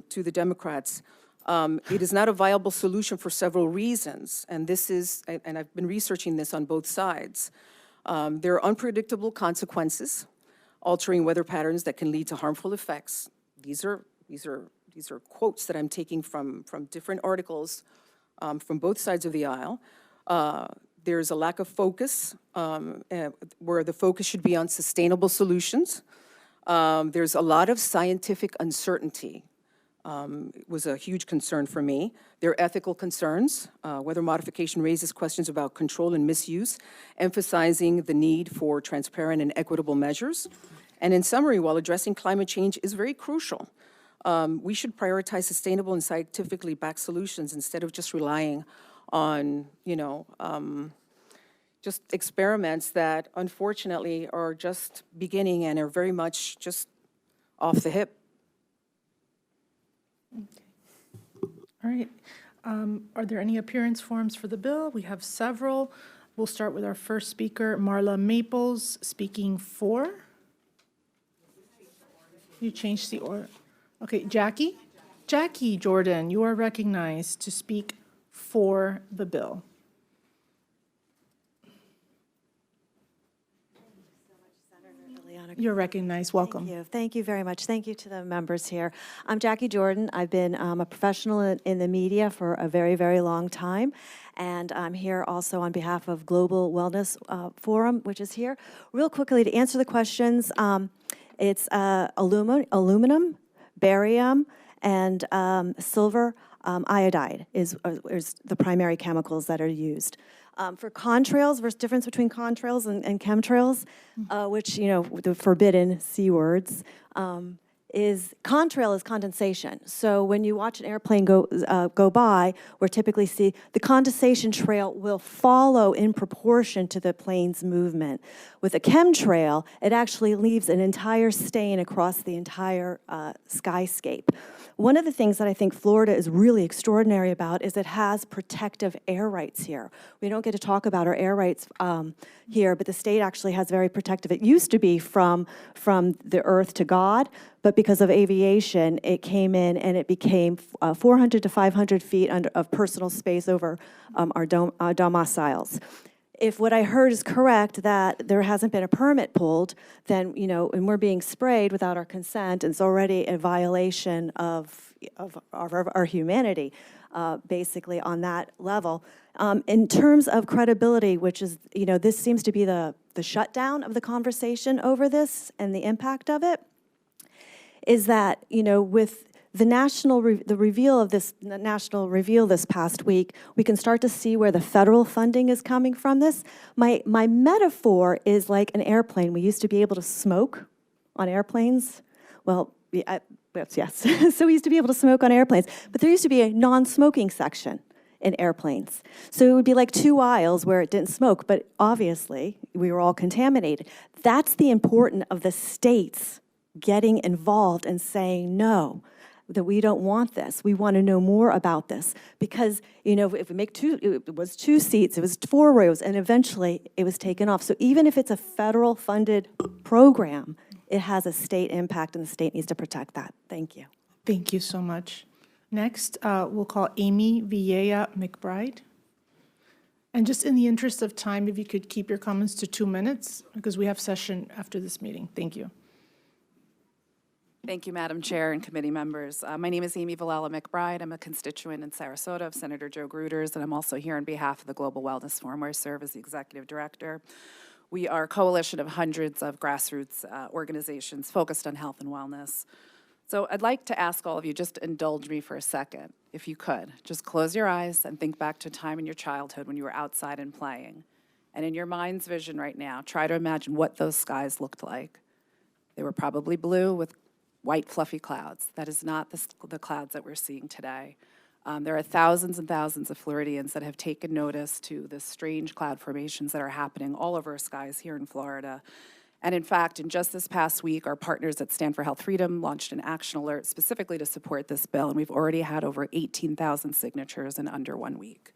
C: the Democrats, it is not a viable solution for several reasons. And I've been researching this on both sides. There are unpredictable consequences, altering weather patterns that can lead to harmful effects. These are quotes that I'm taking from different articles from both sides of the aisle. There's a lack of focus, where the focus should be on sustainable solutions. There's a lot of scientific uncertainty. It was a huge concern for me. There are ethical concerns. Weather modification raises questions about control and misuse, emphasizing the need for transparent and equitable measures. And in summary, while addressing climate change is very crucial, we should prioritize sustainable and scientifically backed solutions instead of just relying on, just experiments that unfortunately are just beginning and are very much just off the hip.
A: All right. Are there any appearance forms for the bill? We have several. We'll start with our first speaker, Marla Maples, speaking for. You changed the order. Okay, Jackie? Jackie Jordan, you are recognized to speak for the bill. You're recognized. Welcome.
L: Thank you. Thank you very much. Thank you to the members here. I'm Jackie Jordan. I've been a professional in the media for a very, very long time. And I'm here also on behalf of Global Wellness Forum, which is here. Real quickly, to answer the questions, it's aluminum, barium, and silver iodide is the primary chemicals that are used. For contrails, there's difference between contrails and chemtrails, which, you know, the forbidden C words, is contrail is condensation. So when you watch an airplane go by, we typically see the condensation trail will follow in proportion to the plane's movement. With a chemtrail, it actually leaves an entire stain across the entire skyscape. One of the things that I think Florida is really extraordinary about is it has protective air rights here. We don't get to talk about our air rights here, but the state actually has very protective. It used to be from the earth to God, but because of aviation, it came in and it became 400 to 500 feet of personal space over our domiciles. If what I heard is correct, that there hasn't been a permit pulled, then, you know, and we're being sprayed without our consent, it's already a violation of our humanity, basically, on that level. In terms of credibility, which is, you know, this seems to be the shutdown of the conversation over this and the impact of it, is that, you know, with the national reveal this past week, we can start to see where the federal funding is coming from this. My metaphor is like an airplane. We used to be able to smoke on airplanes. Well, yes. So we used to be able to smoke on airplanes, but there used to be a non-smoking section in airplanes. So it would be like 2 aisles where it didn't smoke, but obviously we were all contaminated. That's the importance of the states getting involved and saying no, that we don't want this. We want to know more about this. Because, you know, if we make it was 2 seats, it was 4 rows, and eventually it was taken off. So even if it's a federal funded program, it has a state impact, and the state needs to protect that. Thank you.
A: Thank you so much. Next, we'll call Amy Villeja McBride. And just in the interest of time, if you could keep your comments to 2 minutes, because we have session after this meeting. Thank you.
M: Thank you, Madam Chair and committee members. My name is Amy Villeja McBride. I'm a constituent in Sarasota of Senator Joe Gruder's, and I'm also here on behalf of the Global Wellness Forum, where I serve as the executive director. We are a coalition of hundreds of grassroots organizations focused on health and wellness. So I'd like to ask all of you, just indulge me for a second, if you could. Just close your eyes and think back to a time in your childhood when you were outside and playing. And in your mind's vision right now, try to imagine what those skies looked like. They were probably blue with white fluffy clouds. That is not the clouds that we're seeing today. There are thousands and thousands of Floridians that have taken notice to the strange cloud formations that are happening all over our skies here in Florida. And in fact, in just this past week, our partners at Stand for Health Freedom launched an action alert specifically to support this bill, and we've already had over 18,000 signatures in under 1 week.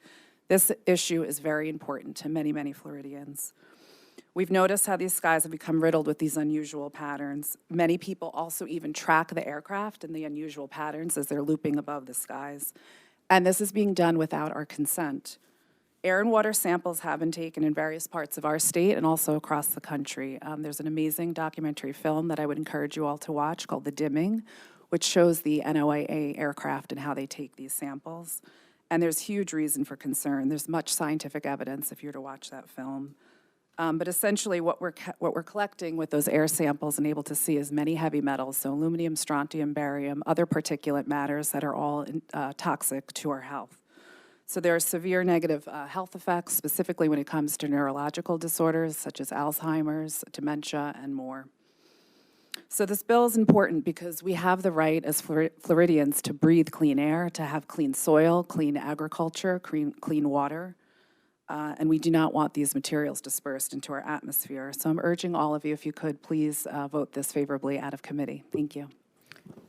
M: This issue is very important to many, many Floridians. We've noticed how these skies have become riddled with these unusual patterns. Many people also even track the aircraft and the unusual patterns as they're looping above the skies. And this is being done without our consent. Air and water samples have been taken in various parts of our state and also across the country. There's an amazing documentary film that I would encourage you all to watch called The Dimming, which shows the NOAA aircraft and how they take these samples. And there's huge reason for concern. There's much scientific evidence if you were to watch that film. But essentially what we're collecting with those air samples and able to see is many heavy metals, so aluminum, strontium, barium, other particulate matters that are all toxic to our health. So there are severe negative health effects, specifically when it comes to neurological disorders such as Alzheimer's, dementia, and more. So this bill is important because we have the right as Floridians to breathe clean air, to have clean soil, clean agriculture, clean water. And we do not want these materials dispersed into our atmosphere. So I'm urging all of you, if you could, please vote this favorably out of committee. Thank you.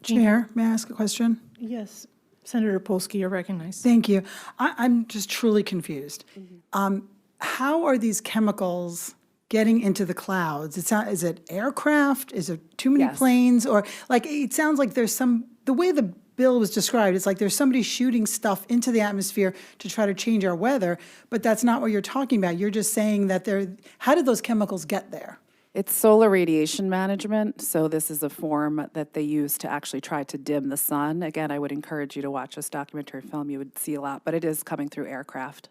K: Chair, may I ask a question?
A: Yes. Senator Polsky, you're recognized.
K: Thank you. I'm just truly confused. How are these chemicals getting into the clouds? Is it aircraft? Is it too many planes? Or like, it sounds like there's the way the bill was described, it's like there's somebody shooting stuff into the atmosphere to try to change our weather, but that's not what you're talking about. You're just saying that how did those chemicals get there?
M: It's solar radiation management, so this is a form that they use to actually try to dim the sun. Again, I would encourage you to watch this documentary film. You would see a lot, but it is coming through aircraft.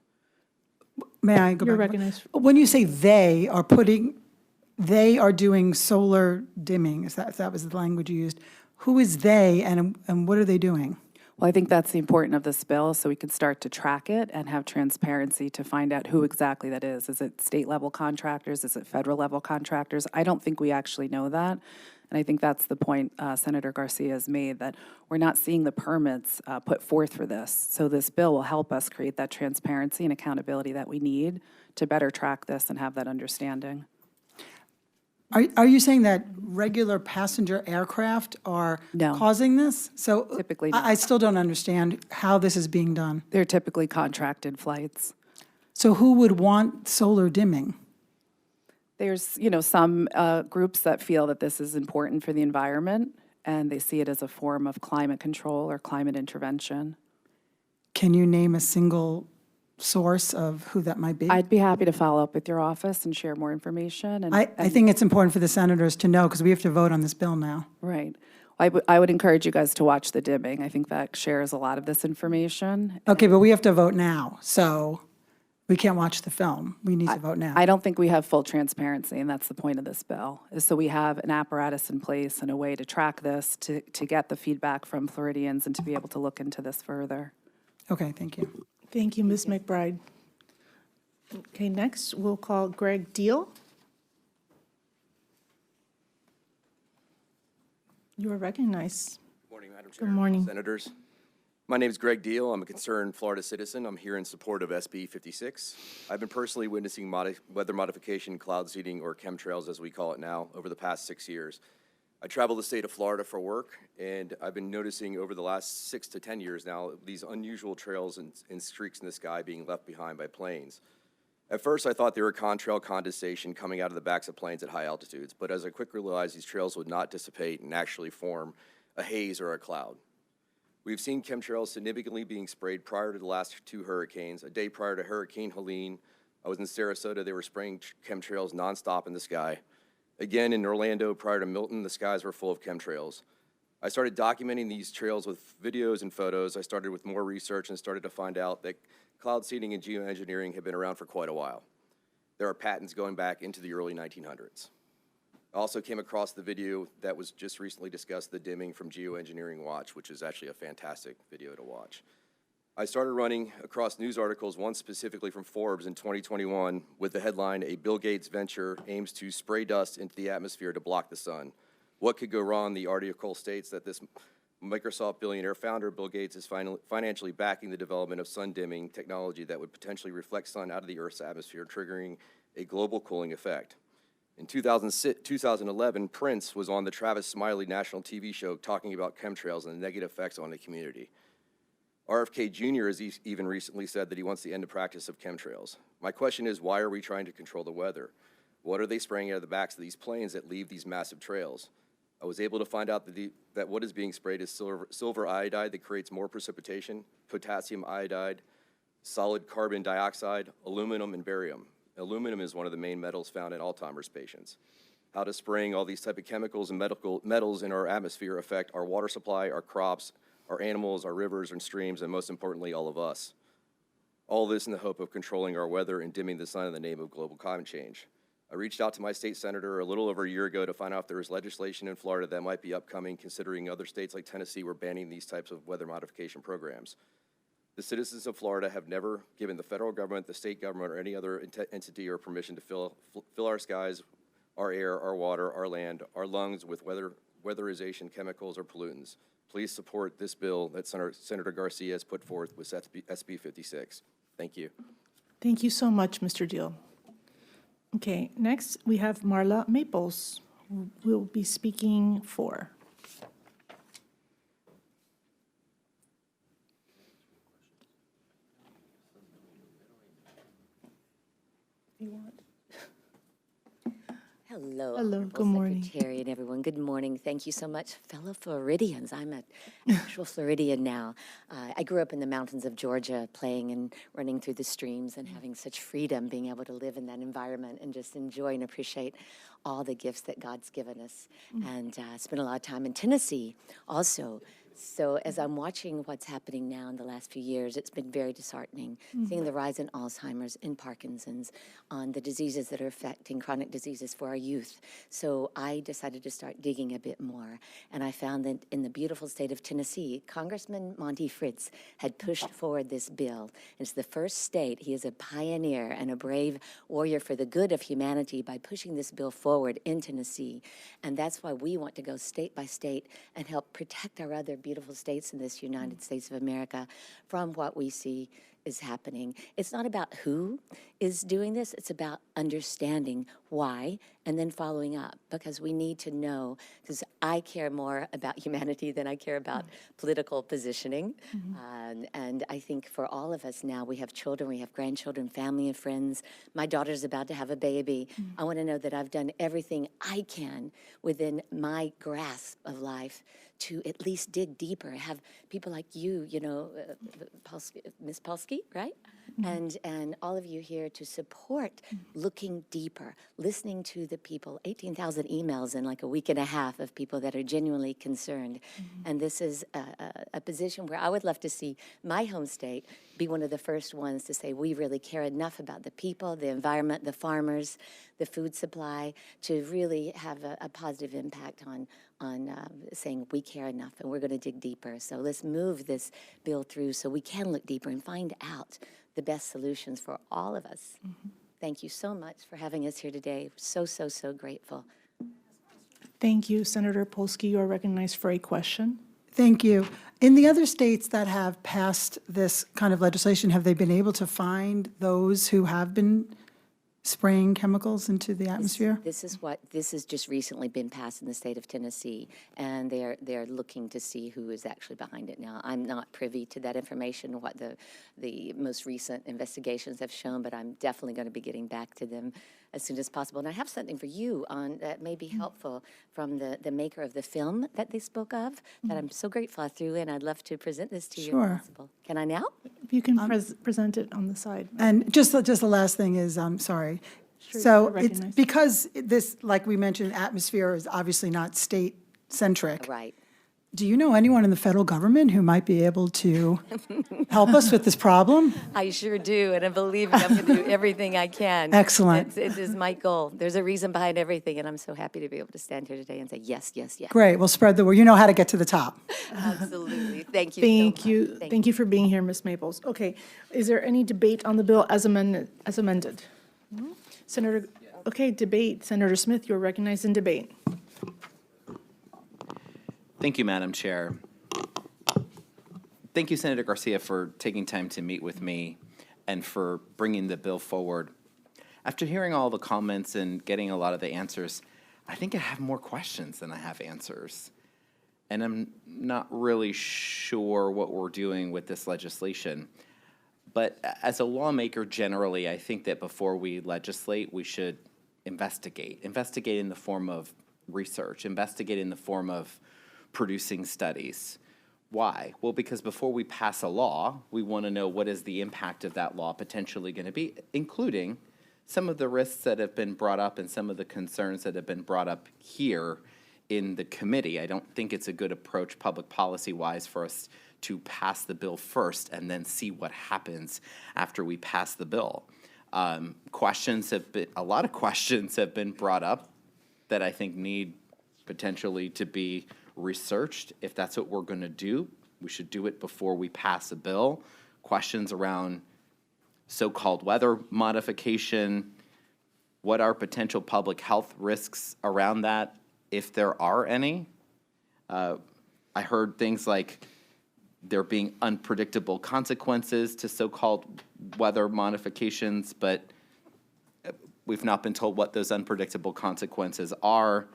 K: May I go back?
A: You're recognized.
K: When you say they are doing solar dimming, if that was the language you used, Who is they and what are they doing?
M: Well, I think that's the important of this bill, so we can start to track it and have transparency to find out who exactly that is. Is it state-level contractors? Is it federal-level contractors? I don't think we actually know that. And I think that's the point Senator Garcia has made, that we're not seeing the permits put forth for this. So this bill will help us create that transparency and accountability that we need to better track this and have that understanding.
K: Are you saying that regular passenger aircraft are
M: No.
K: causing this? So
M: Typically not.
K: I still don't understand how this is being done.
M: They're typically contracted flights.
K: So who would want solar dimming?
M: There's, some groups that feel that this is important for the environment, and they see it as a form of climate control or climate intervention.
K: Can you name a single source of who that might be?
M: I'd be happy to follow up with your office and share more information. And
K: I think it's important for the senators to know, because we have to vote on this bill now.
M: Right. I would encourage you guys to watch the dimming. I think that shares a lot of this information.
K: Okay, but we have to vote now, so we can't watch the film. We need to vote now.
M: I don't think we have full transparency, and that's the point of this bill, is so we have an apparatus in place and a way to track this, to get the feedback from Floridians and to be able to look into this further.
K: Okay, thank you.
A: Thank you, Ms. McBride. Okay, next, we'll call Greg Deal. You are recognized.
N: Good morning, Madam Chair.
A: Good morning.
N: Senators. My name is Greg Deal. I'm a concerned Florida citizen. I'm here in support of SB56. I've been personally witnessing weather modification, cloud seeding, or chemtrails as we call it now, over the past 6 years. I travel the state of Florida for work, and I've been noticing over the last 6 to 10 years now these unusual trails and streaks in the sky being left behind by planes. At first, I thought they were contrail condensation coming out of the backs of planes at high altitudes, but as I quickly realized, these trails would not dissipate and actually form a haze or a cloud. We've seen chemtrails significantly being sprayed prior to the last 2 hurricanes. A day prior to Hurricane Helene, I was in Sarasota. They were spraying chemtrails nonstop in the sky. Again, in Orlando, prior to Milton, the skies were full of chemtrails. I started documenting these trails with videos and photos. I started with more research and started to find out that cloud seeding and geoengineering have been around for quite a while. There are patents going back into the early 1900s. I also came across the video that was just recently discussed, the dimming from Geoengineering Watch, which is actually a fantastic video to watch. I started running across news articles, one specifically from Forbes in 2021, with the headline, "A Bill Gates venture aims to spray dust into the atmosphere to block the sun. What could go wrong?" The article states that this Microsoft billionaire founder, Bill Gates, is financially backing the development of sun dimming technology that would potentially reflect sun out of the Earth's atmosphere, triggering a global cooling effect. In 2011, Prince was on the Travis Smiley national TV show talking about chemtrails and the negative effects on the community. RFK Jr. has even recently said that he wants to end the practice of chemtrails. My question is, why are we trying to control the weather? What are they spraying out of the backs of these planes that leave these massive trails? I was able to find out that what is being sprayed is silver iodide that creates more precipitation, potassium iodide, solid carbon dioxide, aluminum, and barium. Aluminum is one of the main metals found in Alzheimer's patients. How does spraying all these type of chemicals and metals in our atmosphere affect our water supply, our crops, our animals, our rivers and streams, and most importantly, all of us? All this in the hope of controlling our weather and dimming the sun in the name of global climate change. I reached out to my state senator a little over a year ago to find out if there was legislation in Florida that might be upcoming, considering other states like Tennessee were banning these types of weather modification programs. The citizens of Florida have never given the federal government, the state government, or any other entity or permission to fill our skies, our air, our water, our land, our lungs with weatherization chemicals or pollutants. Please support this bill that Senator Garcia has put forth with SB56. Thank you.
A: Thank you so much, Mr. Deal. Okay, next we have Marla Maples, who will be speaking for.
O: Hello.
A: Hello,
O: Honorable
A: good morning.
O: Secretary and everyone, good morning. Thank you so much. Fellow Floridians, I'm an actual Floridian now. I grew up in the mountains of Georgia, playing and running through the streams and having such freedom, being able to live in that environment and just enjoy and appreciate all the gifts that God's given us. And spent a lot of time in Tennessee also, So as I'm watching what's happening now in the last few years, it's been very disheartening, seeing the rise in Alzheimer's and Parkinson's, on the diseases that are affecting chronic diseases for our youth. So I decided to start digging a bit more, and I found that in the beautiful state of Tennessee, Congressman Monty Fritz had pushed forward this bill. It's the first state. He is a pioneer and a brave warrior for the good of humanity by pushing this bill forward in Tennessee. And that's why we want to go state by state and help protect our other beautiful states in this United States of America from what we see is happening. It's not about who is doing this, it's about understanding why and then following up, because we need to know, because I care more about humanity than I care about political positioning. And I think for all of us now, we have children, we have grandchildren, family and friends. My daughter's about to have a baby. I want to know that I've done everything I can within my grasp of life to at least dig deeper, have people like you, you know, Ms. Polsky, right? And all of you here to support looking deeper, listening to the people, 18,000 emails in like a week and a half of people that are genuinely concerned. And this is a position where I would love to see my home state be one of the first ones to say we really care enough about the people, the environment, the farmers, the food supply, to really have a positive impact on saying we care enough and we're going to dig deeper. So let's move this bill through so we can look deeper and find out the best solutions for all of us. Thank you so much for having us here today. So, so, so grateful.
A: Thank you. Senator Polsky, you are recognized for a question.
K: Thank you. In the other states that have passed this kind of legislation, have they been able to find those who have been spraying chemicals into the atmosphere?
O: This has just recently been passed in the state of Tennessee, and they're looking to see who is actually behind it now. I'm not privy to that information, what the most recent investigations have shown, but I'm definitely going to be getting back to them as soon as possible. And I have something for you on that may be helpful from the maker of the film that they spoke of, that I'm so grateful I threw in. I'd love to present this to you
K: Sure.
O: if possible. Can I now?
A: If you can present it on the side.
K: And just the last thing is, I'm sorry.
A: Sure,
K: So
A: you're
K: it's
A: recognized.
K: because this, like we mentioned, atmosphere is obviously not state-centric.
O: Right.
K: Do you know anyone in the federal government who might be able to help us with this problem?
O: I sure do, and believe me, I'm going to do everything I can.
K: Excellent.
O: It is my goal. There's a reason behind everything, and I'm so happy to be able to stand here today and say yes, yes, yes.
K: Great, we'll spread the word. You know how to get to the top.
O: Absolutely. Thank you.
A: Thank
O: so
A: you.
O: much.
A: Thank you for being here, Ms. Maples. Okay, is there any debate on the bill as amended? Senator, okay, debate. Senator Smith, you're recognized in debate.
I: Thank you, Madam Chair. Thank you, Senator Garcia, for taking time to meet with me and for bringing the bill forward. After hearing all the comments and getting a lot of the answers, I think I have more questions than I have answers. And I'm not really sure what we're doing with this legislation. But as a lawmaker, generally, I think that before we legislate, we should investigate. Investigate in the form of research. Investigate in the form of producing studies. Why? Well, because before we pass a law, we want to know what is the impact of that law potentially going to be, including some of the risks that have been brought up and some of the concerns that have been brought up here in the committee. I don't think it's a good approach public policy-wise for us to pass the bill first and then see what happens after we pass the bill. A lot of questions have been brought up that I think need potentially to be researched. If that's what we're going to do, we should do it before we pass a bill. Questions around so-called weather modification, what are potential public health risks around that, if there are any. I heard things like there being unpredictable consequences to so-called weather modifications, but we've not been told what those unpredictable consequences are.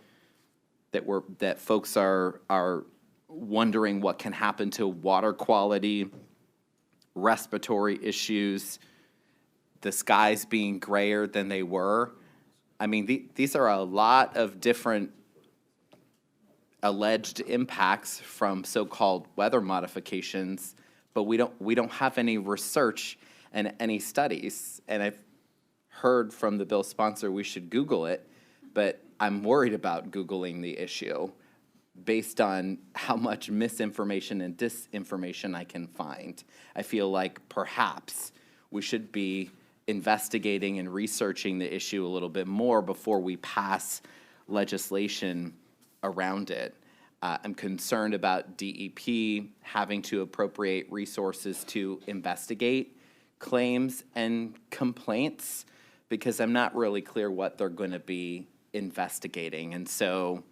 I: That folks are wondering what can happen to water quality, respiratory issues, the skies being grayer than they were. I mean, these are a lot of different alleged impacts from so-called weather modifications, but we don't have any research and any studies. And I've heard from the bill sponsor we should Google it, but I'm worried about Googling the issue based on how much misinformation and disinformation I can find. I feel like perhaps we should be investigating and researching the issue a little bit more before we pass legislation around it. I'm concerned about DEP having to appropriate resources to investigate claims and complaints, because I'm not really clear what they're going to be investigating. And so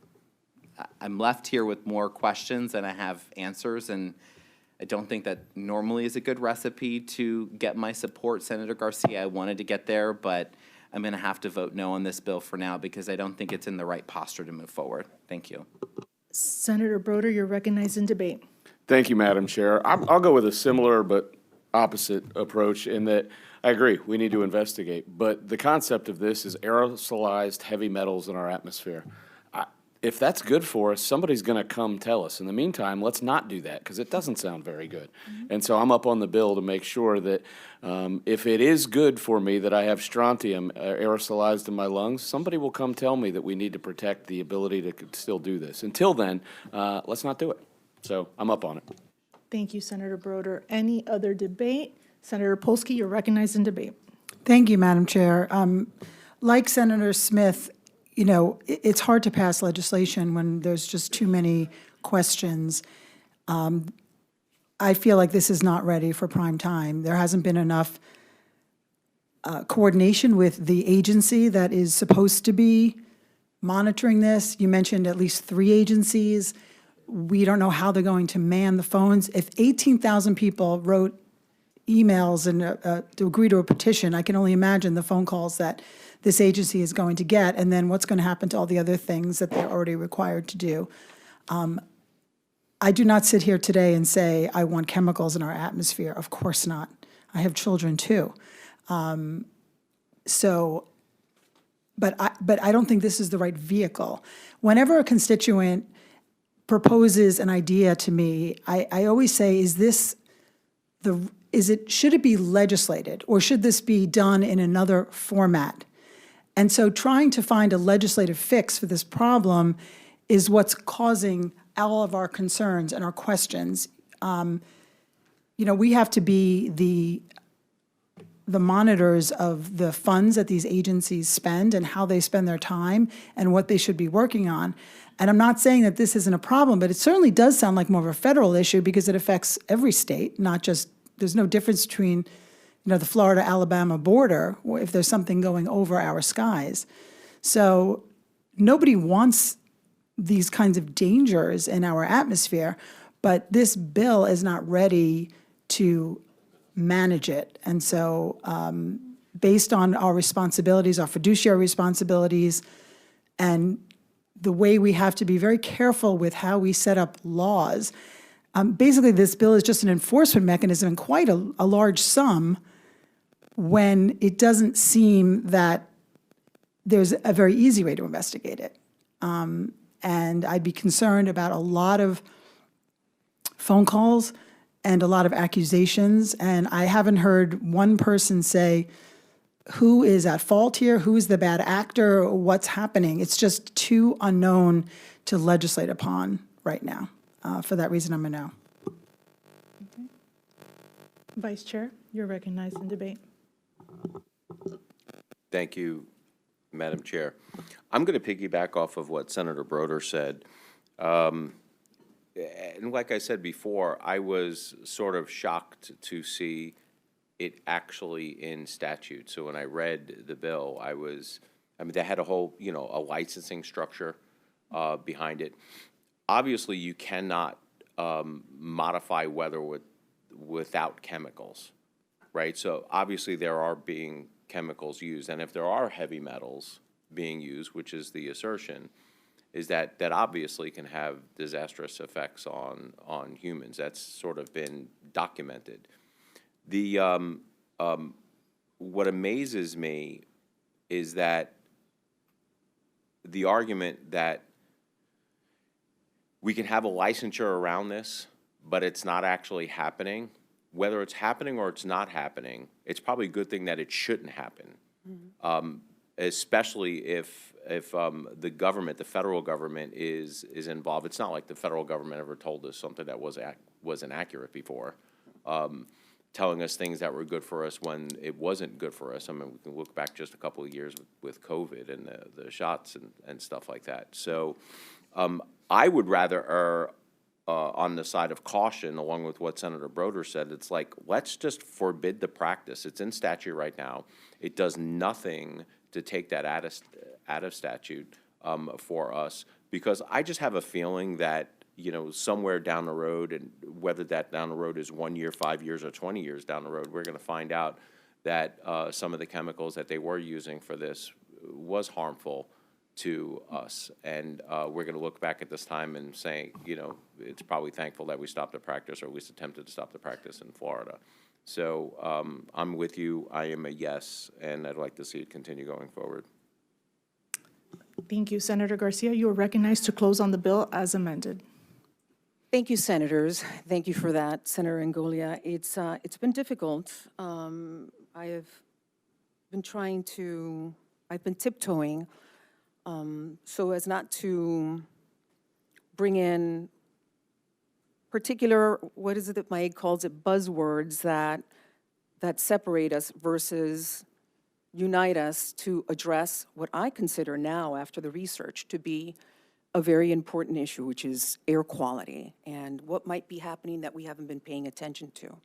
I: I'm left here with more questions than I have answers, and I don't think that normally is a good recipe to get my support. Senator Garcia, I wanted to get there, but I'm going to have to vote no on this bill for now because I don't think it's in the right posture to move forward. Thank you.
A: Senator Broder, you're recognized in debate.
E: Thank you, Madam Chair. I'll go with a similar but opposite approach in that I agree, we need to investigate. But the concept of this is aerosolized heavy metals in our atmosphere. If that's good for us, somebody's going to come tell us. In the meantime, let's not do that because it doesn't sound very good. And so I'm up on the bill to make sure that if it is good for me that I have strontium aerosolized in my lungs, somebody will come tell me that we need to protect the ability to still do this. Until then, let's not do it. So I'm up on it.
A: Thank you, Senator Broder. Any other debate? Senator Polsky, you're recognized in debate.
K: Thank you, Madam Chair. Like Senator Smith, you know, it's hard to pass legislation when there's just too many questions. I feel like this is not ready for prime time. There hasn't been enough coordination with the agency that is supposed to be monitoring this. You mentioned at least 3 agencies. We don't know how they're going to man the phones. If 18,000 people wrote emails and to agree to a petition, I can only imagine the phone calls that this agency is going to get, and then what's going to happen to all the other things that they're already required to do. I do not sit here today and say I want chemicals in our atmosphere. Of course not. I have children too. But I don't think this is the right vehicle. Whenever a constituent proposes an idea to me, I always say, should it be legislated, or should this be done in another format? And so trying to find a legislative fix for this problem is what's causing all of our concerns and our questions. You know, we have to be the monitors of the funds that these agencies spend and how they spend their time and what they should be working on. And I'm not saying that this isn't a problem, but it certainly does sound like more of a federal issue because it affects every state, not just, there's no difference between, you know, the Florida-Alabama border, or if there's something going over our skies. So nobody wants these kinds of dangers in our atmosphere, but this bill is not ready to manage it. And so based on our responsibilities, our fiduciary responsibilities, and the way we have to be very careful with how we set up laws, basically this bill is just an enforcement mechanism in quite a large sum, when it doesn't seem that there's a very easy way to investigate it. And I'd be concerned about a lot of phone calls and a lot of accusations, and I haven't heard one person say who is at fault here, who is the bad actor, what's happening. It's just too unknown to legislate upon right now. For that reason, I'm a no.
A: Okay. Vice Chair, you're recognized in debate.
H: Thank you, Madam Chair. I'm going to piggyback off of what Senator Broder said. And like I said before, I was sort of shocked to see it actually in statute. So when I read the bill, they had a whole, you know, a licensing structure behind it. Obviously, you cannot modify weather without chemicals, right? So obviously there are being chemicals used, and if there are heavy metals being used, which is the assertion, is that obviously can have disastrous effects on humans. That's sort of been documented. What amazes me is that the argument that we can have a licensure around this, but it's not actually happening. Whether it's happening or it's not happening, it's probably a good thing that it shouldn't happen. especially if the government, the federal government is involved. It's not like the federal government ever told us something that wasn't accurate before, telling us things that were good for us when it wasn't good for us. I mean, we can look back just a couple of years with COVID and the shots and stuff like that. So I would rather err on the side of caution, along with what Senator Broder said. It's like, let's just forbid the practice. It's in statute right now. It does nothing to take that out of statute for us, because I just have a feeling that, you know, somewhere down the road, and whether that down the road is 1 year, 5 years, or 20 years down the road, we're going to find out that some of the chemicals that they were using for this was harmful to us. And we're going to look back at this time and say, you know, it's probably thankful that we stopped the practice, or at least attempted to stop the practice in Florida. So I'm with you. I am a yes, and I'd like to see it continue going forward.
A: Thank you. Senator Garcia, you are recognized to close on the bill as amended.
C: Thank you, senators. Thank you for that, Senator Ngolia. It's been difficult. I have been I've been tiptoeing so as not to bring in particular, what is it that Mike calls it, buzzwords that separate us versus unite us to address what I consider now, after the research, to be a very important issue, which is air quality and what might be happening that we haven't been paying attention to.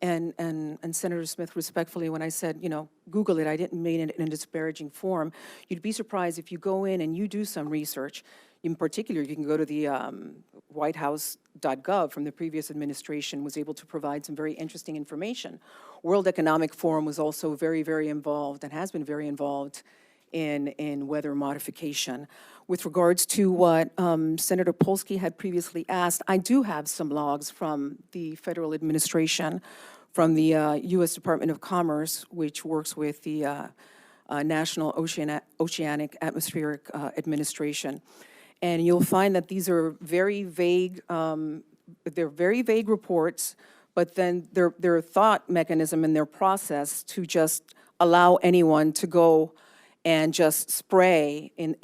C: And Senator Smith, respectfully, when I said, you know, Google it, I didn't mean it in a disparaging form. You'd be surprised if you go in and you do some research. In particular, you can go to the whitehouse.gov from the previous administration, was able to provide some very interesting information. World Economic Forum was also very, very involved and has been very involved in weather modification. With regards to what Senator Polsky had previously asked, I do have some logs from the federal administration, from the U.S. Department of Commerce, which works with the National Oceanic Atmospheric Administration. And you'll find that these are very vague, they're very vague reports, but then their thought mechanism and their process to just allow anyone to go and just spray in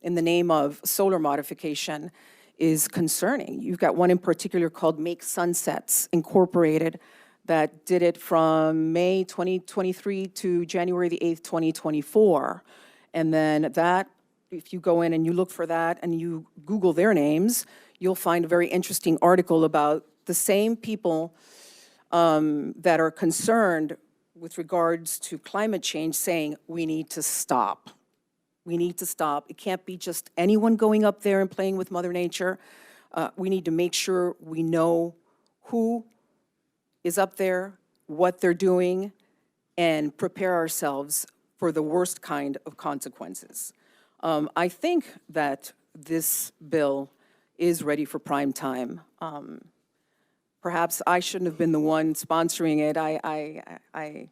C: the name of solar modification is concerning. You've got one in particular called Make Sunsets Incorporated that did it from May 2023 to January the 8th, 2024. And then that, if you go in and you look for that and you Google their names, you'll find a very interesting article about the same people that are concerned with regards to climate change, saying we need to stop. We need to stop. It can't be just anyone going up there and playing with Mother Nature. We need to make sure we know who is up there, what they're doing, and prepare ourselves for the worst kind of consequences. I think that this bill is ready for prime time. Perhaps I shouldn't have been the one sponsoring it. I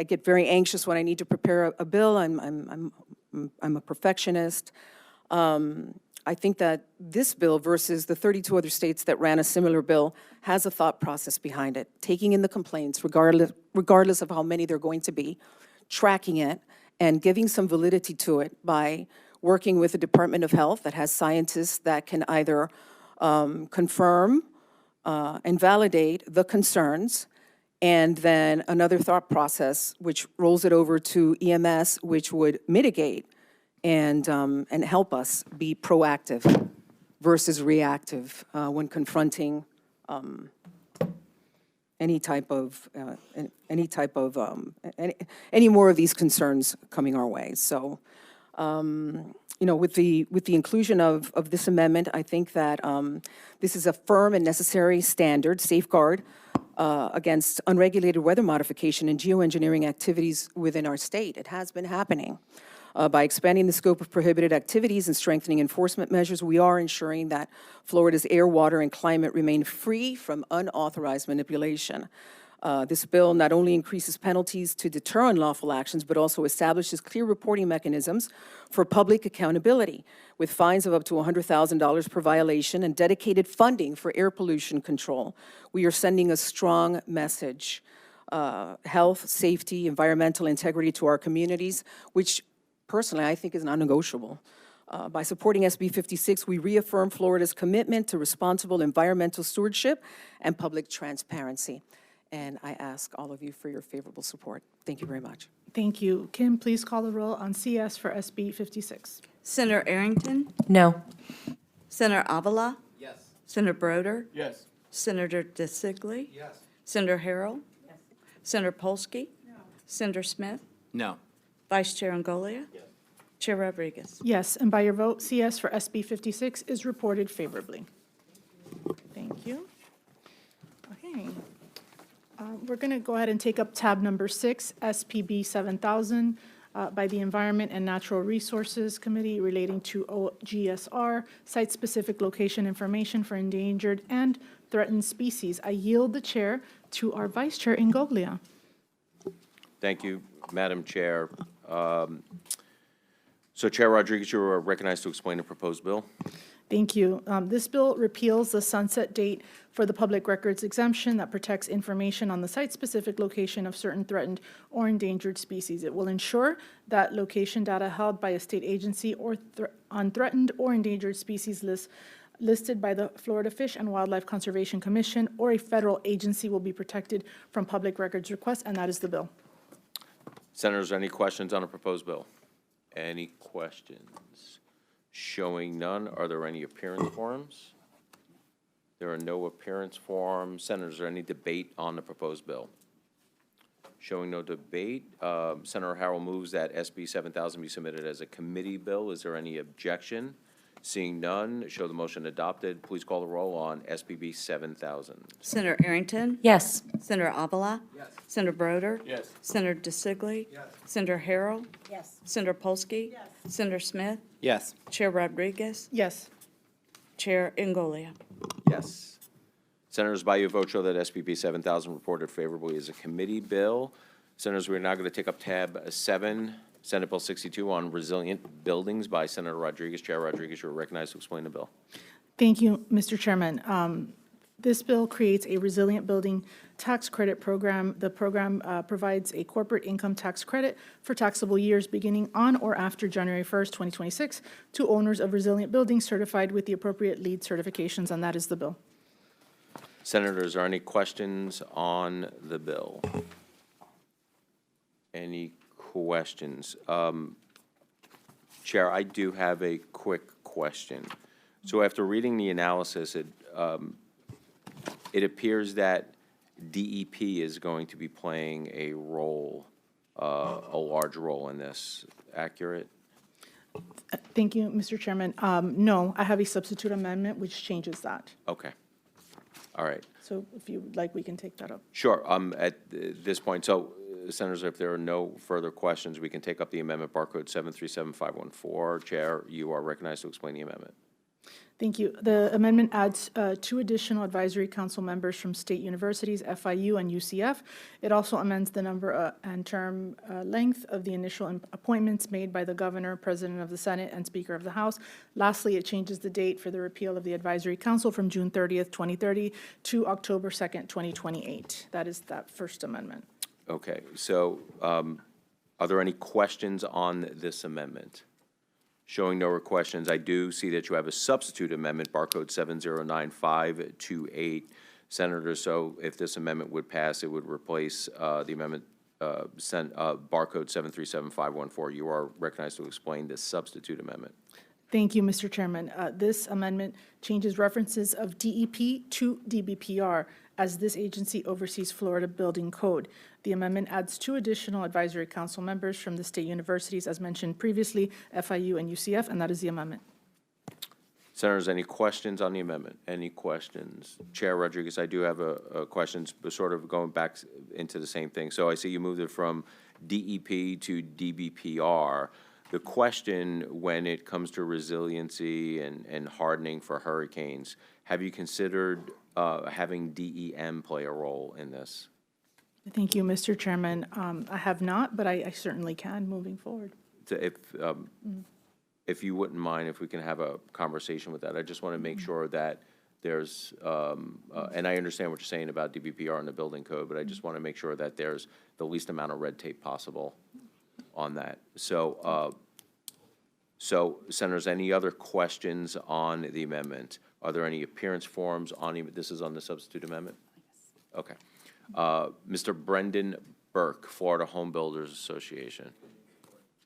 C: get very anxious when I need to prepare a bill. I'm a perfectionist. I think that this bill versus the 32 other states that ran a similar bill has a thought process behind it, taking in the complaints, regardless of how many there are going to be, tracking it, and giving some validity to it by working with the Department of Health that has scientists that can either confirm and validate the concerns, and then another thought process which rolls it over to EMS, which would mitigate and help us be proactive versus reactive when confronting any more of these concerns coming our way. So, you know, with the inclusion of this amendment, I think that this is a firm and necessary standard, safeguard against unregulated weather modification and geoengineering activities within our state. It has been happening. By expanding the scope of prohibited activities and strengthening enforcement measures, we are ensuring that Florida's air, water, and climate remain free from unauthorized manipulation. This bill not only increases penalties to deter unlawful actions, but also establishes clear reporting mechanisms for public accountability, with fines of up to $100,000 per violation and dedicated funding for air pollution control. We are sending a strong message health, safety, environmental integrity to our communities, which personally I think is non-negotiable. By supporting SB 56, we reaffirm Florida's commitment to responsible environmental stewardship and public transparency. And I ask all of you for your favorable support. Thank you very much.
A: Thank you. Kim, please call the roll on CS for SB 56.
B: Senator Arrington,
J: No.
B: Senator Avila,
E: Yes.
B: Senator Broder,
E: Yes.
B: Senator DeSigley,
E: Yes.
B: Senator Harrell, Senator Polsky, Senator Smith,
I: No.
B: Vice Chair Angolia, Chair Rodriguez.
A: Yes, and by your vote, CS for SB 56 is reported favorably. Thank you. Okay. We're going to go ahead and take up tab number 6, SPB 7000, by the Environment and Natural Resources Committee relating to OGSR, site-specific location information for endangered and threatened species. I yield the chair to our Vice Chair Ingoglia.
H: Thank you, Madam Chair. So Chair Rodriguez, you are recognized to explain the proposed bill.
A: Thank you. This bill repeals the sunset date for the public records exemption that protects information on the site-specific location of certain threatened or endangered species. It will ensure that location data held by a state agency or on threatened or endangered species list listed by the Florida Fish and Wildlife Conservation Commission or a federal agency will be protected from public records requests, and that is the bill.
H: Senators, any questions on the proposed bill? Any questions? Showing none, are there any appearance forms? There are no appearance forms. Senators, is there any debate on the proposed bill? Showing no debate, Senator Harrell moves that SB 7000 be submitted as a committee bill. Is there any objection? Seeing none, show the motion adopted. Please call the roll on SPB 7000.
B: Senator Arrington,
J: Yes.
B: Senator Avila, Senator Broder,
E: Yes.
B: Senator DeSigley, Senator Harrell, Senator Polsky, Senator Smith,
I: Yes.
B: Chair Rodriguez,
A: Yes.
B: Chair Angolia.
H: Yes. Senators, by your vote, show that SPB 7000 reported favorably as a committee bill. Senators, we are now going to take up tab 7, Senate Bill 62 on resilient buildings by Senator Rodriguez. Chair Rodriguez, you are recognized to explain the bill.
A: Thank you, Mr. Chairman. This bill creates a resilient building tax credit program. The program provides a corporate income tax credit for taxable years beginning on or after January 1st, 2026 to owners of resilient buildings certified with the appropriate LEED certifications, and that is the bill.
H: Senators, are any questions on the bill? Any questions? Chair, I do have a quick question. So after reading the analysis, it appears that DEP is going to be playing a role, a large role in this. Accurate?
A: Thank you, Mr. Chairman. No, I have a substitute amendment which changes that.
H: Okay. All right.
A: So if you would like, we can take that up.
H: Sure. At this point, so Senators, if there are no further questions, we can take up the amendment, barcode 737514. Chair, you are recognized to explain the amendment.
A: Thank you. The amendment adds 2 additional advisory council members from state universities, FIU and UCF. It also amends the number and term length of the initial appointments made by the governor, president of the Senate, and speaker of the House. Lastly, it changes the date for the repeal of the advisory council from June 30th, 2030 to October 2nd, 2028. That is that first amendment.
H: Okay. So are there any questions on this amendment? Showing no questions, I do see that you have a substitute amendment, barcode 709528. Senators, so if this amendment would pass, it would replace the amendment barcode 737514. You are recognized to explain this substitute amendment.
A: Thank you, Mr. Chairman. This amendment changes references of DEP to DBPR as this agency oversees Florida Building Code. The amendment adds 2 additional advisory council members from the state universities, as mentioned previously, FIU and UCF, and that is the amendment.
H: Senators, any questions on the amendment? Any questions? Chair Rodriguez, I do have a question, sort of going back into the same thing. So I see you moved it from DEP to DBPR. The question when it comes to resiliency and hardening for hurricanes, have you considered having DEM play a role in this?
A: Thank you, Mr. Chairman. I have not, but I certainly can moving forward.
H: If you wouldn't mind, if we can have a conversation with that. I just want to make sure that there's, and I understand what you're saying about DBPR and the building code, but I just want to make sure that there's the least amount of red tape possible on that. So, Senators, any other questions on the amendment? Are there any appearance forms on, this is on the substitute amendment? Okay. Mr. Brendan Burke, Florida Home Builders Association,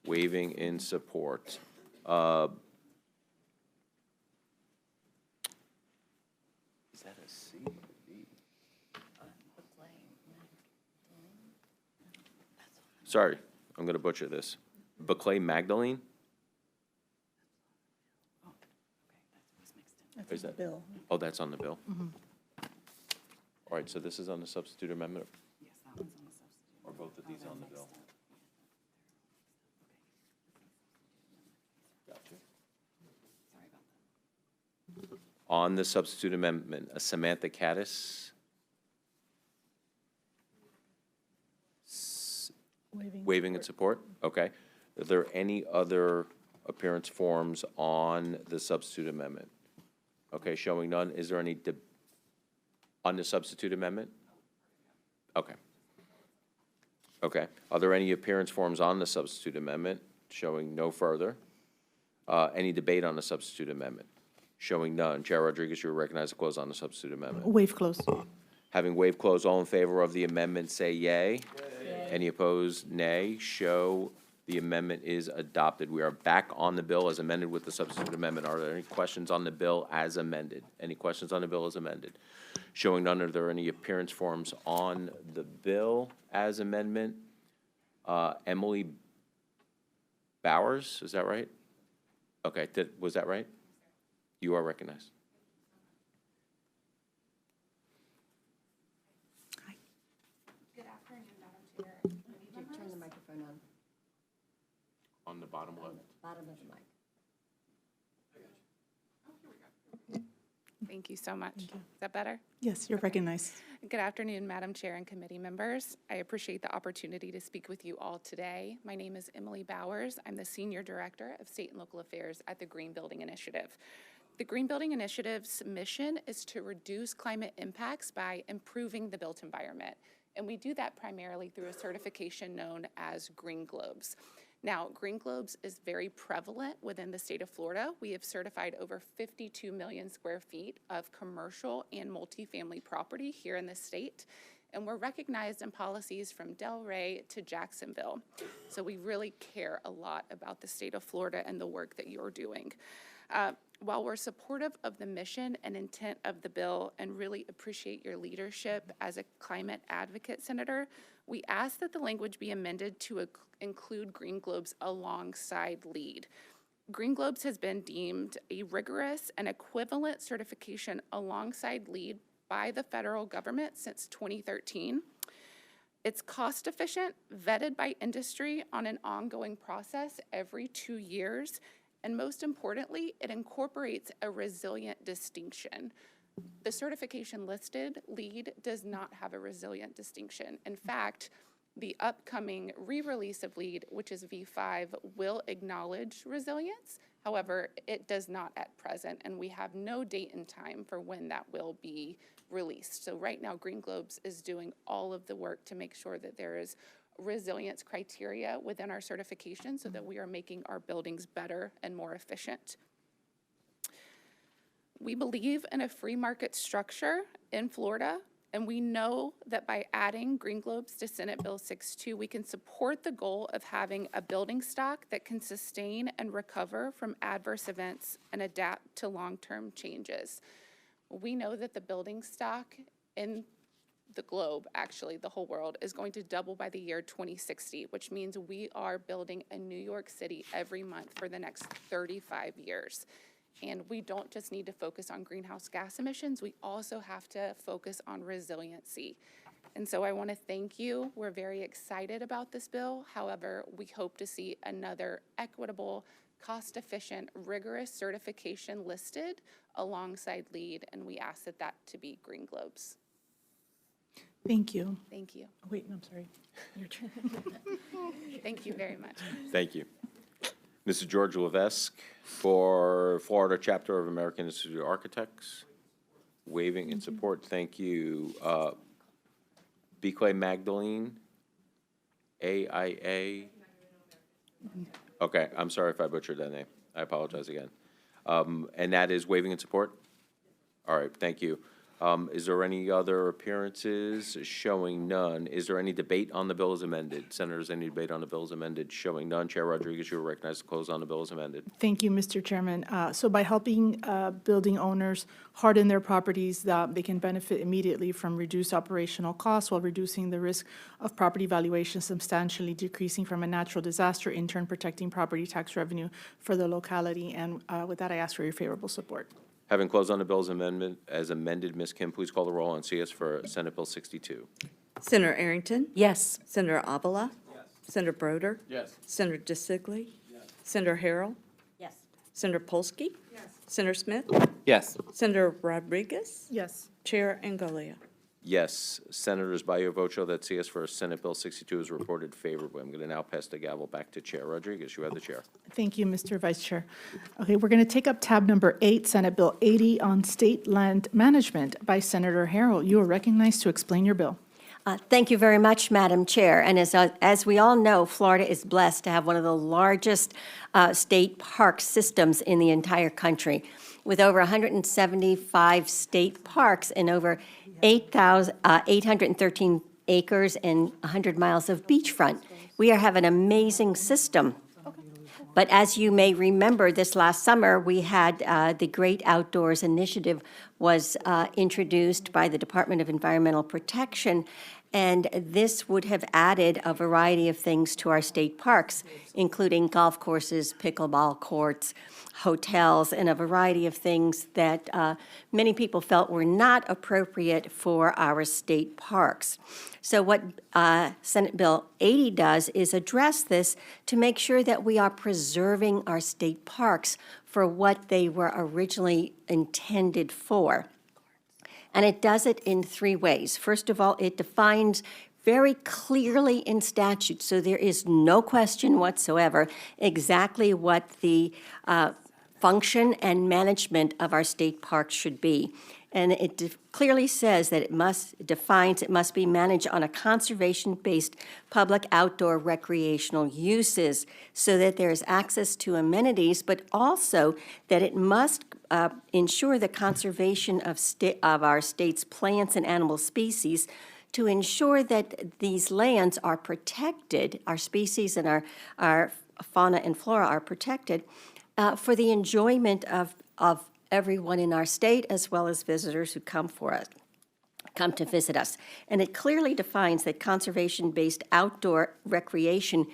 H: waiving in support. Is that a C or B? Sorry, I'm going to butcher this. Buckley Magdalene? Is that?
A: Bill.
H: Oh, that's on the bill? All right, so this is on the substitute amendment? Yes, that one's on the substitute. Or both of these on the bill? Gotcha. Sorry about that. On the substitute amendment, Samantha Caddis? Waiving in support? Okay. Are there any other appearance forms on the substitute amendment? Okay, showing none. Is there any on the substitute amendment? Okay. Okay. Are there any appearance forms on the substitute amendment? Showing no further. Any debate on the substitute amendment? Showing none. Chair Rodriguez, you are recognized to close on the substitute amendment.
A: Waive close.
H: Having waived close, all in favor of the amendment, say yay. Any opposed, nay. Show the amendment is adopted. We are back on the bill as amended with the substitute amendment. Are there any questions on the bill as amended? Any questions on the bill as amended? Showing none, are there any appearance forms on the bill as amendment? Emily Bowers, is that right? Okay, was that right? You are recognized.
F: Good afternoon, Madam Chair. Turn the microphone on.
H: On the bottom left.
F: Bottom of the mic.
M: Thank you so much. Is that better?
A: Yes, you're recognized.
M: Good afternoon, Madam Chair and committee members. I appreciate the opportunity to speak with you all today. My name is Emily Bowers. I'm the Senior Director of State and Local Affairs at the Green Building Initiative. The Green Building Initiative's mission is to reduce climate impacts by improving the built environment. And we do that primarily through a certification known as Green Globes. Now, Green Globes is very prevalent within the state of Florida. We have certified over 52 million square feet of commercial and multifamily property here in the state. And we're recognized in policies from Delray to Jacksonville. So we really care a lot about the state of Florida and the work that you're doing. While we're supportive of the mission and intent of the bill and really appreciate your leadership as a climate advocate, Senator, we ask that the language be amended to include Green Globes alongside LEED. Green Globes has been deemed a rigorous and equivalent certification alongside LEED by the federal government since 2013. It's cost efficient, vetted by industry on an ongoing process every 2 years, and most importantly, it incorporates a resilient distinction. The certification listed, LEED, does not have a resilient distinction. In fact, the upcoming re-release of LEED, which is V5, will acknowledge resilience. However, it does not at present, and we have no date and time for when that will be released. So right now, Green Globes is doing all of the work to make sure that there is resilience criteria within our certification so that we are making our buildings better and more efficient. We believe in a free market structure in Florida, and we know that by adding Green Globes to Senate Bill 6.2, we can support the goal of having a building stock that can sustain and recover from adverse events and adapt to long-term changes. We know that the building stock in the globe, actually the whole world, is going to double by the year 2060, which means we are building a New York City every month for the next 35 years. And we don't just need to focus on greenhouse gas emissions, we also have to focus on resiliency. And so I want to thank you. We're very excited about this bill. However, we hope to see another equitable, cost-efficient, rigorous certification listed alongside LEED, and we ask that to be Green Globes.
A: Thank you.
M: Thank you.
A: Oh, wait, I'm sorry. Your turn.
M: Thank you very much.
H: Thank you. Mr. George Levesque for Florida Chapter of American Institute of Architects. Waiving in support, thank you. Bique Magdalene, AIA. Okay, I'm sorry if I butchered that name. I apologize again. And that is waiving in support? All right, thank you. Is there any other appearances? Showing none. Is there any debate on the bill as amended? Senators, any debate on the bill as amended? Showing none. Chair Rodriguez, you are recognized to close on the bill as amended.
A: Thank you, Mr. Chairman. So by helping building owners harden their properties, they can benefit immediately from reduced operational costs while reducing the risk of property valuation substantially decreasing from a natural disaster, in turn protecting property tax revenue for the locality. And with that, I ask for your favorable support.
H: Having closed on the bill as amended, Ms. Kim, please call the roll on CS for Senate Bill 62.
B: Senator Arrington?
J: Yes.
B: Senator Avila? Yes. Senator Broder?
E: Yes.
B: Senator DeSigley? Yes. Senator Harrell?
F: Yes.
B: Senator Polsky? Yes. Senator Smith?
I: Yes.
B: Senator Rodriguez?
A: Yes.
B: Chair Angolia?
H: Yes. Senators, by your vote, show that CS for Senate Bill 62 is reported favorably. I'm going to now pass the gavel back to Chair Rodriguez. You have the chair.
A: Thank you, Mr. Vice Chair. Okay, we're going to take up tab number 8, Senate Bill 80 on state land management by Senator Harrell. You are recognized to explain your bill.
F: Thank you very much, Madam Chair. And as we all know, Florida is blessed to have one of the largest state park systems in the entire country, with over 175 state parks and over 813 acres and 100 miles of beachfront. We have an amazing system. But as you may remember, this last summer, we had the Great Outdoors Initiative was introduced by the Department of Environmental Protection, and this would have added a variety of things to our state parks, including golf courses, pickleball courts, hotels, and a variety of things that many people felt were not appropriate for our state parks. So what Senate Bill 80 does is address this to make sure that we are preserving our state parks for what they were originally intended for. And it does it in 3 ways. First of all, it defines very clearly in statute, so there is no question whatsoever exactly what the function and management of our state parks should be. And it clearly says that it must be managed on a conservation-based public outdoor recreational uses so that there is access to amenities, but also that it must ensure the conservation of our state's plants and animal species to ensure that these lands are protected, our species and our fauna and flora are protected for the enjoyment of everyone in our state, as well as visitors who come to visit us. And it clearly defines that conservation-based outdoor recreation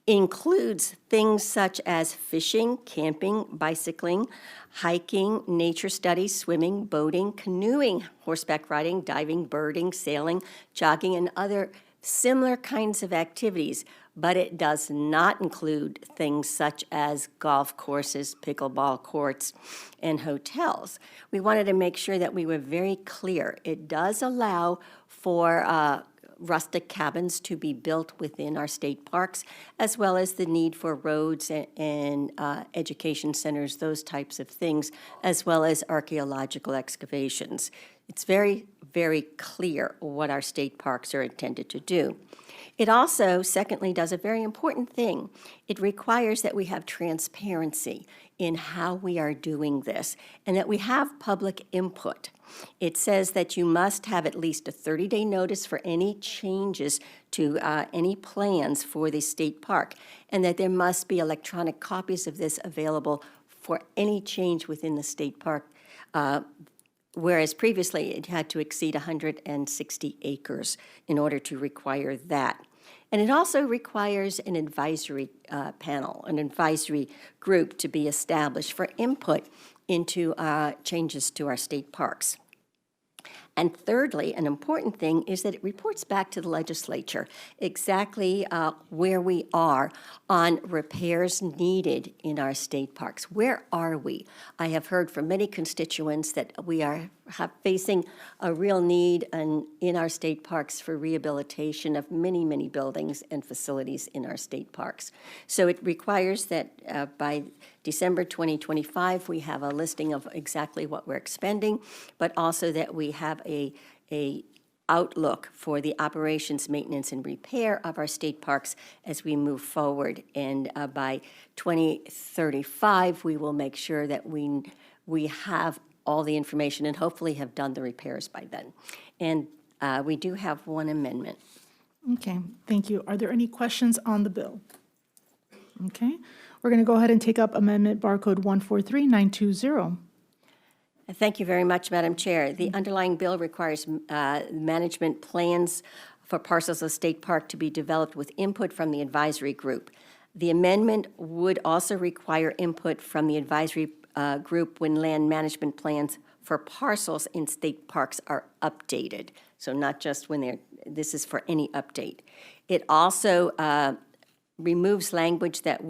F: includes things such as fishing, camping, bicycling, hiking, nature studies, swimming, boating, canoeing, horseback riding, diving, birding, sailing, jogging, and other similar kinds of activities, but it does not include things such as golf courses, pickleball courts, and hotels. We wanted to make sure that we were very clear. It does allow for rustic cabins to be built within our state parks, as well as the need for roads and education centers, those types of things, as well as archaeological excavations. It's very, very clear what our state parks are intended to do. It also, secondly, does a very important thing. It requires that we have transparency in how we are doing this and that we have public input. It says that you must have at least a 30-day notice for any changes to any plans for the state park, and that there must be electronic copies of this available for any change within the state park, whereas previously it had to exceed 160 acres in order to require that. And it also requires an advisory panel, an advisory group to be established for input into changes to our state parks. And thirdly, an important thing is that it reports back to the legislature exactly where we are on repairs needed in our state parks. Where are we? I have heard from many constituents that we facing a real need in our state parks for rehabilitation of many, many buildings and facilities in our state parks. So it requires that by December 2025, we have a listing of exactly what we're expending, but also that we have a outlook for the operations, maintenance, and repair of our state parks as we move forward. And by 2035, we will make sure that we have all the information and hopefully have done the repairs by then. And we do have one amendment.
A: Okay, thank you. Are there any questions on the bill? Okay, we're going to go ahead and take up amendment barcode 143920.
F: Thank you very much, Madam Chair. The underlying bill requires management plans for parcels of state park to be developed with input from the advisory group. The amendment would also require input from the advisory group when land management plans for parcels in state parks are updated. So not just when this is for any update. It also removes language that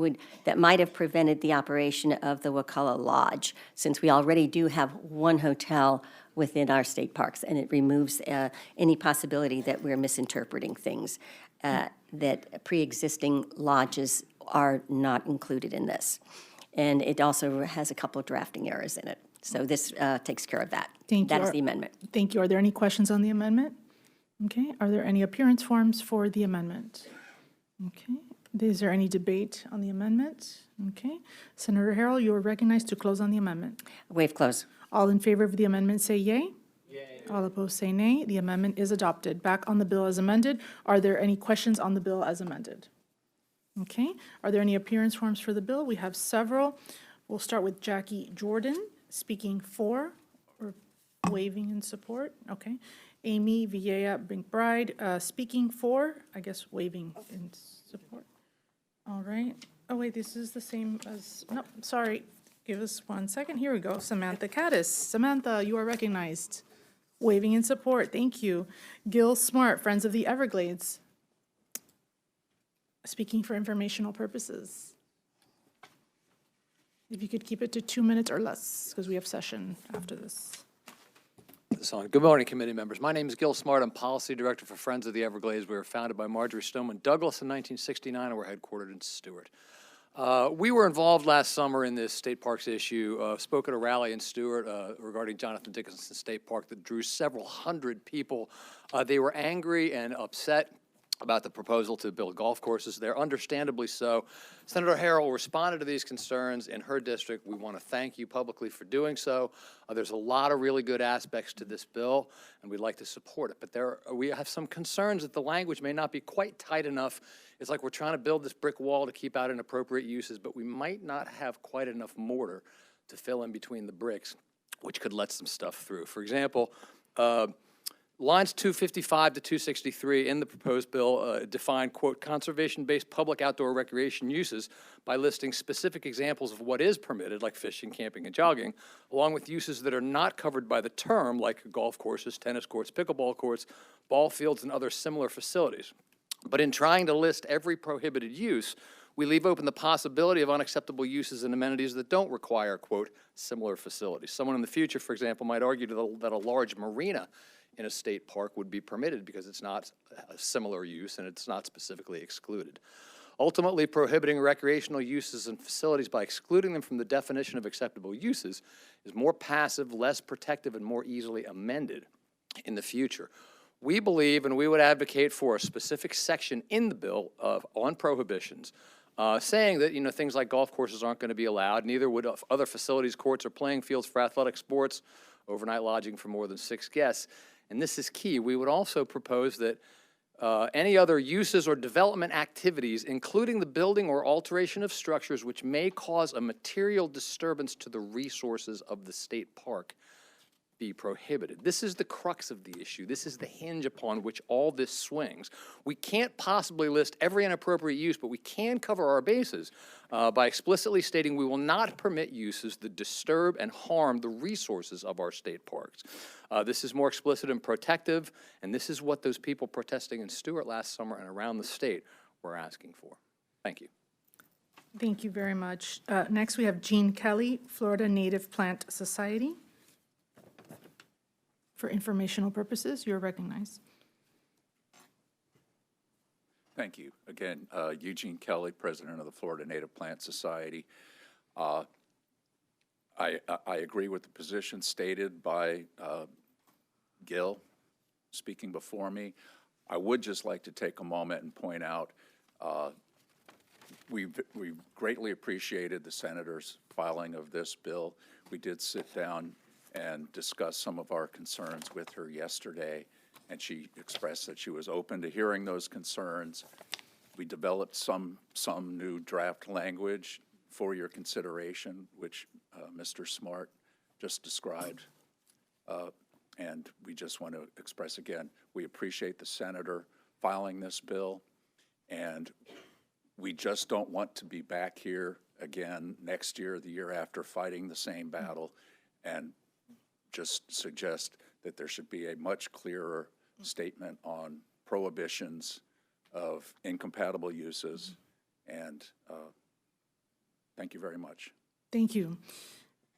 F: might have prevented the operation of the Wakulla Lodge, since we already do have one hotel within our state parks, and it removes any possibility that we're misinterpreting things, that pre-existing lodges are not included in this. And it also has a couple of drafting errors in it. So this takes care of that.
A: Thank you.
F: That is the amendment.
A: Thank you. Are there any questions on the amendment? Okay, are there any appearance forms for the amendment? Okay. Is there any debate on the amendment? Okay. Senator Harrell, you are recognized to close on the amendment.
F: Waive close.
A: All in favor of the amendment say yea. Yay. All opposed say nay. The amendment is adopted. Back on the bill as amended. Are there any questions on the bill as amended? Okay. Are there any appearance forms for the bill? We have several. We'll start with Jackie Jordan speaking for or waiving in support. Okay. Amy Villea McBride speaking for, I guess waiving in support. All right. Oh, wait, this is the same as, no, sorry. Give us 1 second. Here we go. Samantha Caddis. Samantha, you are recognized. Waving in support. Thank you. Gil Smart, Friends of the Everglades. Speaking for informational purposes. If you could keep it to 2 minutes or less, because we have session after this.
P: Good morning, committee members. My name is Gil Smart. I'm Policy Director for Friends of the Everglades. We were founded by Marjorie Stoneman Douglas in 1969, and we're headquartered in Stewart. We were involved last summer in this state parks issue, spoke at a rally in Stewart regarding Jonathan Dickinson State Park that drew several hundred people. They were angry and upset about the proposal to build golf courses there, understandably so. Senator Harrell responded to these concerns in her district. We want to thank you publicly for doing so. There's a lot of really good aspects to this bill, and we'd like to support it. But we have some concerns that the language may not be quite tight enough. It's like we're trying to build this brick wall to keep out inappropriate uses, but we might not have quite enough mortar to fill in between the bricks, which could let some stuff through. For example, lines 255 to 263 in the proposed bill define, quote, conservation-based public outdoor recreation uses by listing specific examples of what is permitted, like fishing, camping, and jogging, along with uses that are not covered by the term, like golf courses, tennis courts, pickleball courts, ball fields, and other similar facilities. But in trying to list every prohibited use, we leave open the possibility of unacceptable uses and amenities that don't require, quote, similar facilities. Someone in the future, for example, might argue that a large marina in a state park would be permitted because it's not a similar use and it's not specifically excluded. Ultimately, prohibiting recreational uses and facilities by excluding them from the definition of acceptable uses is more passive, less protective, and more easily amended in the future. We believe, and we would advocate for a specific section in the bill on prohibitions, saying that things like golf courses aren't going to be allowed, neither would other facilities, courts, or playing fields for athletic sports, overnight lodging for more than 6 guests. And this is key. We would also propose that any other uses or development activities, including the building or alteration of structures which may cause a material disturbance to the resources of the state park, be prohibited. This is the crux of the issue. This is the hinge upon which all this swings. We can't possibly list every inappropriate use, but we can cover our bases by explicitly stating we will not permit uses that disturb and harm the resources of our state parks. This is more explicit and protective, and this is what those people protesting in Stewart last summer and around the state were asking for. Thank you.
A: Thank you very much. Next, we have Jean Kelly, Florida Native Plant Society. For informational purposes, you're recognized.
Q: Thank you. Again, Eugene Kelly, President of the Florida Native Plant Society. I agree with the position stated by Gil speaking before me. I would just like to take a moment and point out we greatly appreciated the senator's filing of this bill. We did sit down and discuss some of our concerns with her yesterday, and she expressed that she was open to hearing those concerns. We developed some new draft language for your consideration, which Mr. Smart just described. And we just want to express again, we appreciate the senator filing this bill, and we just don't want to be back here again next year, the year after, fighting the same battle, and just suggest that there should be a much clearer statement on prohibitions of incompatible uses. And thank you very much.
A: Thank you.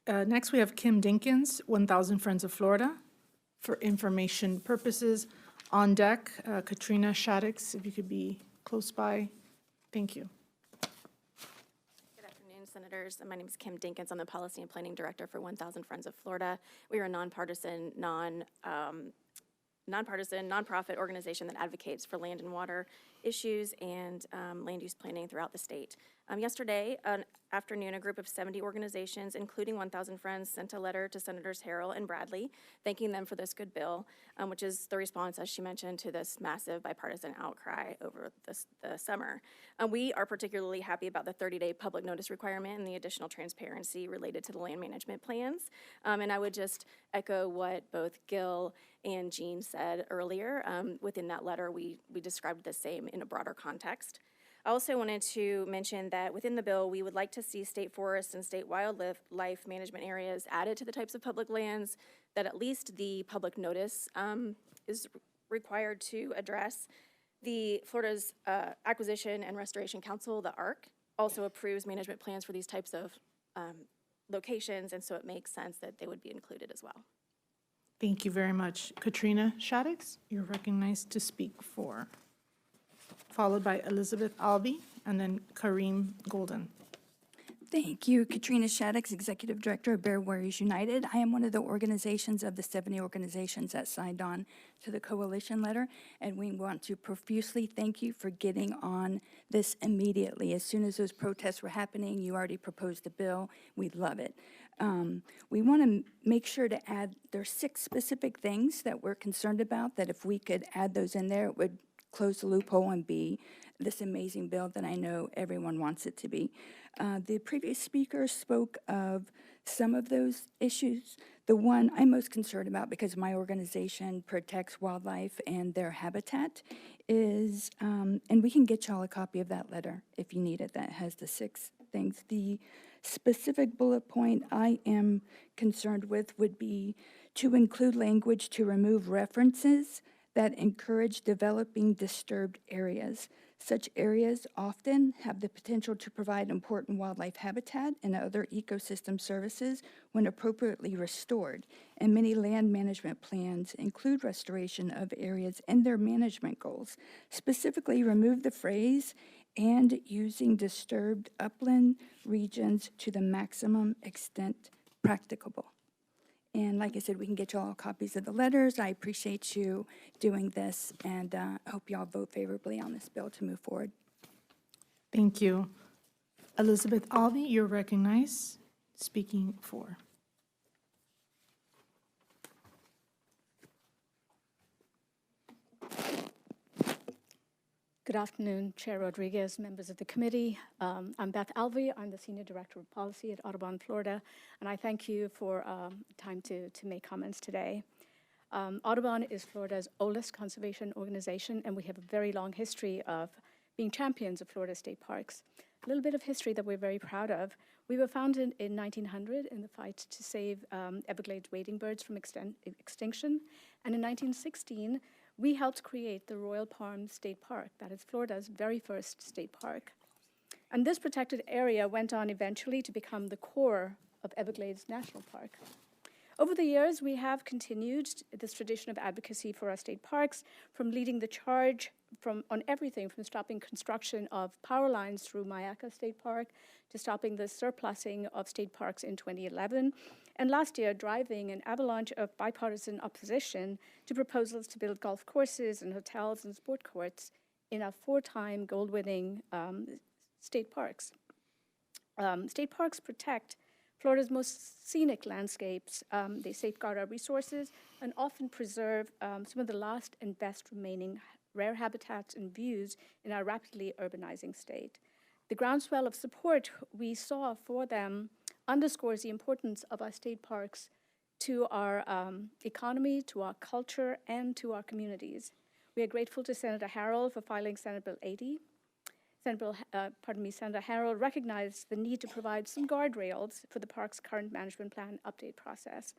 A: Next, we have Kim Dinkins, 1,000 Friends of Florida. For information purposes, on deck, Katrina Shaddix, if you could be close by. Thank you.
R: Good afternoon, Senators. My name is Kim Dinkins. I'm the Policy and Planning Director for 1,000 Friends of Florida. We are a nonpartisan, nonprofit organization that advocates for land and water issues and land use planning throughout the state. Yesterday afternoon, a group of 70 organizations, including 1,000 Friends, sent a letter to Senators Harrell and Bradley, thanking them for this good bill, which is the response, as she mentioned, to this massive bipartisan outcry over the summer. We are particularly happy about the 30-day public notice requirement and the additional transparency related to the land management plans. And I would just echo what both Gil and Jean said earlier. Within that letter, we described the same in a broader context. I also wanted to mention that within the bill, we would like to see state forests and state wildlife management areas added to the types of public lands that at least the public notice is required to address. The Florida's Acquisition and Restoration Council, the ARC, also approves management plans for these types of locations, and so it makes sense that they would be included as well.
A: Thank you very much. Katrina Shaddix, you're recognized to speak for, followed by Elizabeth Albee, and then Kareem Golden.
S: Thank you. Katrina Shaddix, Executive Director of Bear Warriors United. I am one of the organizations of the 70 organizations that signed on to the coalition letter, and we want to profusely thank you for getting on this immediately. As soon as those protests were happening, you already proposed the bill. We love it. We want to make sure to add, there's 6 specific things that we're concerned about, that if we could add those in there, it would close the loophole and be this amazing bill that I know everyone wants it to be. The previous speaker spoke of some of those issues. The one I'm most concerned about, because my organization protects wildlife and their habitat, is, and we can get y'all a copy of that letter if you need it, that has the 6 things. The specific bullet point I am concerned with would be to include language to remove references that encourage developing disturbed areas. Such areas often have the potential to provide important wildlife habitat and other ecosystem services when appropriately restored, and many land management plans include restoration of areas in their management goals. Specifically, remove the phrase "and using disturbed upland regions to the maximum extent practicable." And like I said, we can get you all copies of the letters. I appreciate you doing this, and I hope you all vote favorably on this bill to move forward.
A: Thank you. Elizabeth Albee, you're recognized, speaking for.
T: Good afternoon, Chair Rodriguez, members of the committee. I'm Beth Alvey. I'm the Senior Director of Policy at Audubon, Florida, and I thank you for time to make comments today. Audubon is Florida's oldest conservation organization, and we have a very long history of being champions of Florida state parks. A little bit of history that we're very proud of. We were founded in 1900 in the fight to save Everglades wading birds from extinction, and in 1916, we helped create the Royal Palm State Park. That is Florida's very first state park. And this protected area went on eventually to become the core of Everglades National Park. Over the years, we have continued this tradition of advocacy for our state parks, from leading the charge on everything from stopping construction of power lines through Mayaka State Park to stopping the surplusing of state parks in 2011, and last year driving an avalanche of bipartisan opposition to proposals to build golf courses and hotels and sport courts in our 4-time gold-winning state parks. State parks protect Florida's most scenic landscapes. They safeguard our resources and often preserve some of the last and best remaining rare habitats and views in our rapidly urbanizing state. The groundswell of support we saw for them underscores the importance of our state parks to our economy, to our culture, and to our communities. We are grateful to Senator Harrell for filing Senate Bill 80. Senator Harrell recognized the need to provide some guardrails for the park's current management plan update process.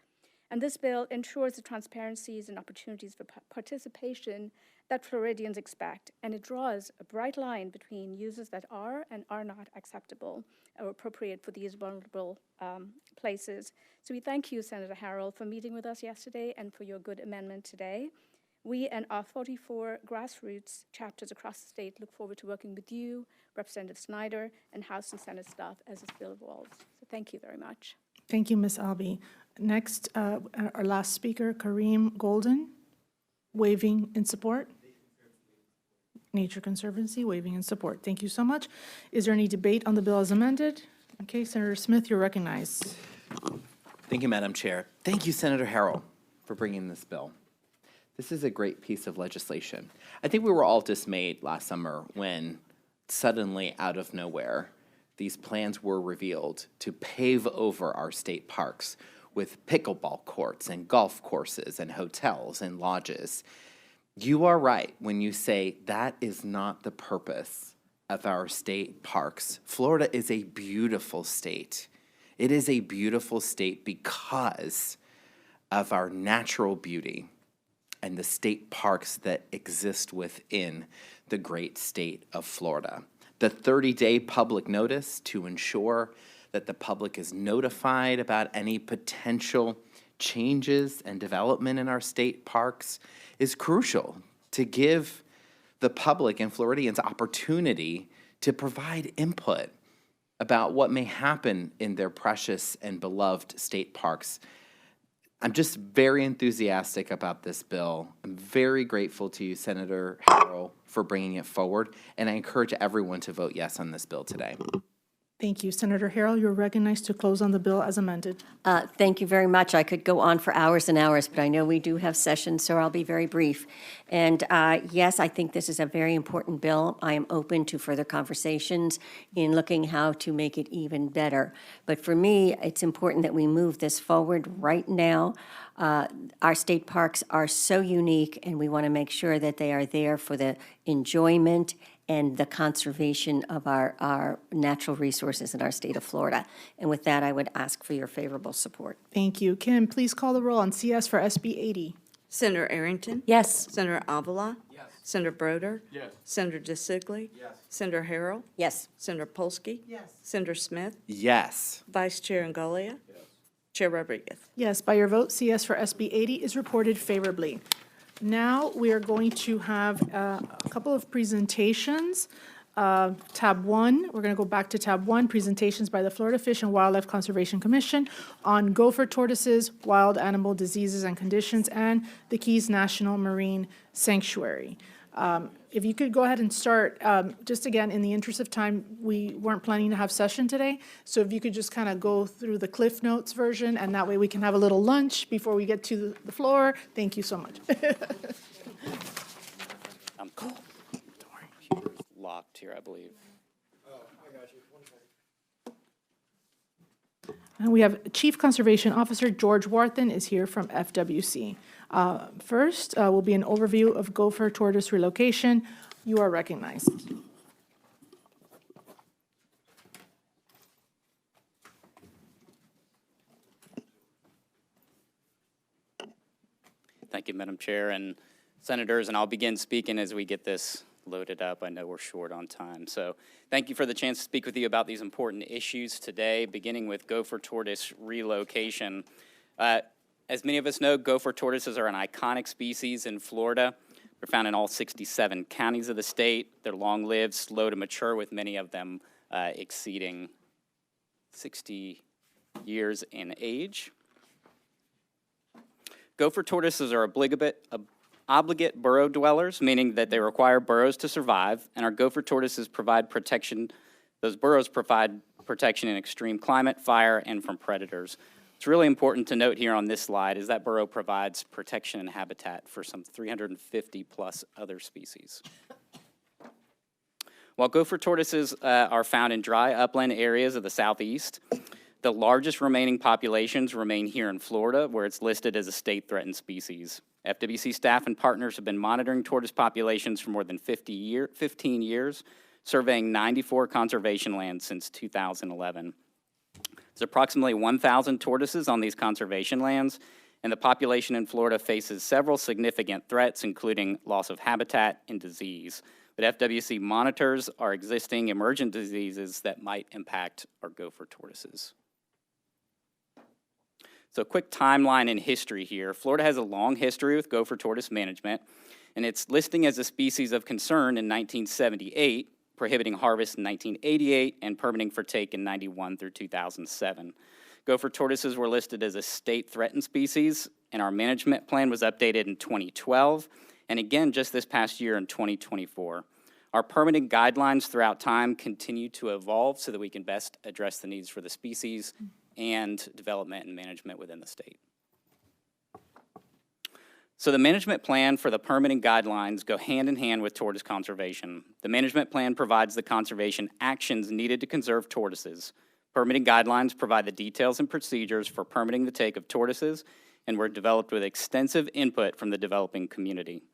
T: And this bill ensures the transparencies and opportunities for participation that Floridians expect, and it draws a bright line between uses that are and are not acceptable or appropriate for these vulnerable places. So we thank you, Senator Harrell, for meeting with us yesterday and for your good amendment today. We and our 44 grassroots chapters across the state look forward to working with you, Representative Snyder, and House and Senate staff as this bill evolves. So thank you very much.
A: Thank you, Ms. Albi. Next, our last speaker, Kareem Golden, waving in support. Nature Conservancy, waving in support. Thank you so much. Is there any debate on the bill as amended? Okay, Senator Smith, you're recognized.
I: Thank you, Madam Chair. Thank you, Senator Harrell, for bringing this bill. This is a great piece of legislation. I think we were all dismayed last summer when suddenly, out of nowhere, these plans were revealed to pave over our state parks with pickleball courts and golf courses and hotels and lodges. You are right when you say that is not the purpose of our state parks. Florida is a beautiful state. It is a beautiful state because of our natural beauty and the state parks that exist within the great state of Florida. The 30-day public notice to ensure that the public is notified about any potential changes and development in our state parks is crucial to give the public and Floridians opportunity to provide input about what may happen in their precious and beloved state parks. I'm just very enthusiastic about this bill. I'm very grateful to you, Senator Harrell, for bringing it forward, and I encourage everyone to vote yes on this bill today.
A: Thank you. Senator Harrell, you're recognized to close on the bill as amended.
F: Thank you very much. I could go on for hours and hours, but I know we do have sessions, so I'll be very brief. And yes, I think this is a very important bill. I am open to further conversations in looking how to make it even better. But for me, it's important that we move this forward right now. Our state parks are so unique, and we want to make sure that they are there for the enjoyment and the conservation of our natural resources in our state of Florida. And with that, I would ask for your favorable support.
A: Thank you. Kim, please call the roll on CS for SB 80.
B: Senator Arrington?
F: Yes.
B: Senator Avila?
E: Yes.
B: Senator Broder?
E: Yes.
B: Senator DeSigley?
E: Yes.
B: Senator Harrell?
F: Yes.
B: Senator Polsky?
K: Yes.
B: Senator Smith?
I: Yes.
B: Vice Chair Angolia?
E: Yes.
B: Chair Rodriguez?
A: Yes, by your vote, CS for SB 80 is reported favorably. Now we are going to have a couple of presentations. Tab 1, we're going to go back to Tab 1, presentations by the Florida Fish and Wildlife Conservation Commission on gopher tortoises, wild animal diseases and conditions, and the Keys National Marine Sanctuary. If you could go ahead and start, just again, in the interest of time, we weren't planning to have session today, so if you could just kind of go through the Cliff Notes version, and that way we can have a little lunch before we get to the floor. Thank you so much.
U: I'm cold. Computer's locked here, I believe.
E: Oh, I got you. 1 second.
A: And we have Chief Conservation Officer George Warthen is here from FWC. First will be an overview of gopher tortoise relocation. You are recognized.
U: Thank you, Madam Chair and Senators, and I'll begin speaking as we get this loaded up. I know we're short on time. So thank you for the chance to speak with you about these important issues today, beginning with gopher tortoise relocation. As many of us know, gopher tortoises are an iconic species in Florida. They're found in all 67 counties of the state. They're long-lived, slow to mature, with many of them exceeding 60 years in age. Gopher tortoises are obligate burrow dwellers, meaning that they require burrows to survive, and our gopher tortoises provide protection. Those burrows provide protection in extreme climate, fire, and from predators. It's really important to note here on this slide is that burrow provides protection and habitat for some 350 plus other species. While gopher tortoises are found in dry upland areas of the southeast, the largest remaining populations remain here in Florida, where it's listed as a state-threatened species. FWC staff and partners have been monitoring tortoise populations for more than 15 years, surveying 94 conservation lands since 2011. There's approximately 1,000 tortoises on these conservation lands, and the population in Florida faces several significant threats, including loss of habitat and disease. But FWC monitors our existing emergent diseases that might impact our gopher tortoises. So a quick timeline in history here. Florida has a long history with gopher tortoise management, and its listing as a species of concern in 1978, prohibiting harvest in 1988, and permitting for take in 91 through 2007. Gopher tortoises were listed as a state-threatened species, and our management plan was updated in 2012, and again just this past year in 2024. Our permitting guidelines throughout time continue to evolve so that we can best address the needs for the species and development and management within the state. So the management plan for the permitting guidelines go hand in hand with tortoise conservation. The management plan provides the conservation actions needed to conserve tortoises. Permitting guidelines provide the details and procedures for permitting the take of tortoises and were developed with extensive input from the developing community.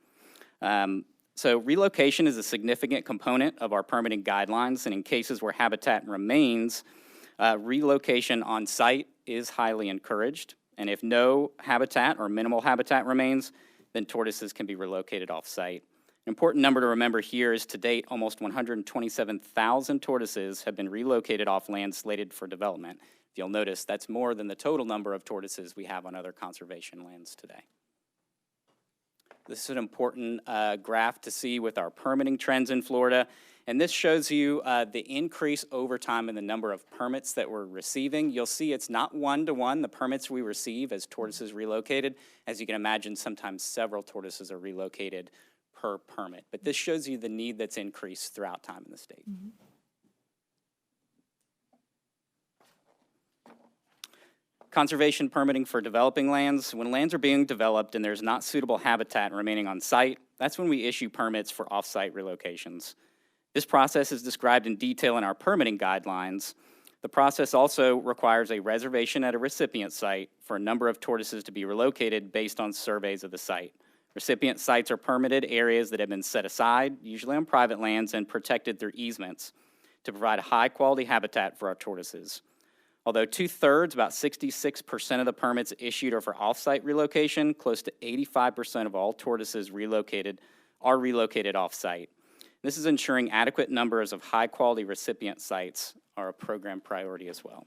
U: So relocation is a significant component of our permitting guidelines, and in cases where habitat remains, relocation on site is highly encouraged. And if no habitat or minimal habitat remains, then tortoises can be relocated off-site. An important number to remember here is to date, almost 127,000 tortoises have been relocated off land slated for development. If you'll notice, that's more than the total number of tortoises we have on other conservation lands today. This is an important graph to see with our permitting trends in Florida. And this shows you the increase over time in the number of permits that we're receiving. You'll see it's not one-to-one, the permits we receive as tortoises relocated. As you can imagine, sometimes several tortoises are relocated per permit. But this shows you the need that's increased throughout time in the state.
A: Mm-hmm.
U: Conservation permitting for developing lands. When lands are being developed and there's not suitable habitat remaining on site, that's when we issue permits for off-site relocations. This process is described in detail in our permitting guidelines. The process also requires a reservation at a recipient site for a number of tortoises to be relocated based on surveys of the site. Recipient sites are permitted areas that have been set aside, usually on private lands, and protected through easements to provide high-quality habitat for our tortoises. Although 2/3, about 66% of the permits issued are for off-site relocation, close to 85% of all tortoises are relocated off-site. This is ensuring adequate numbers of high-quality recipient sites are a program priority as well.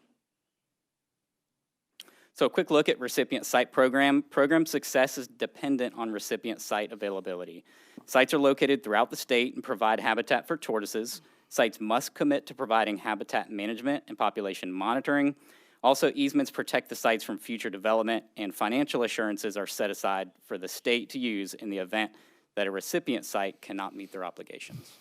U: So a quick look at recipient site program. Program success is dependent on recipient site availability. Sites are located throughout the state and provide habitat for tortoises. Sites must commit to providing habitat management and population monitoring. Also, easements protect the sites from future development, and financial assurances are set aside for the state to use in the event that a recipient site cannot meet their obligations.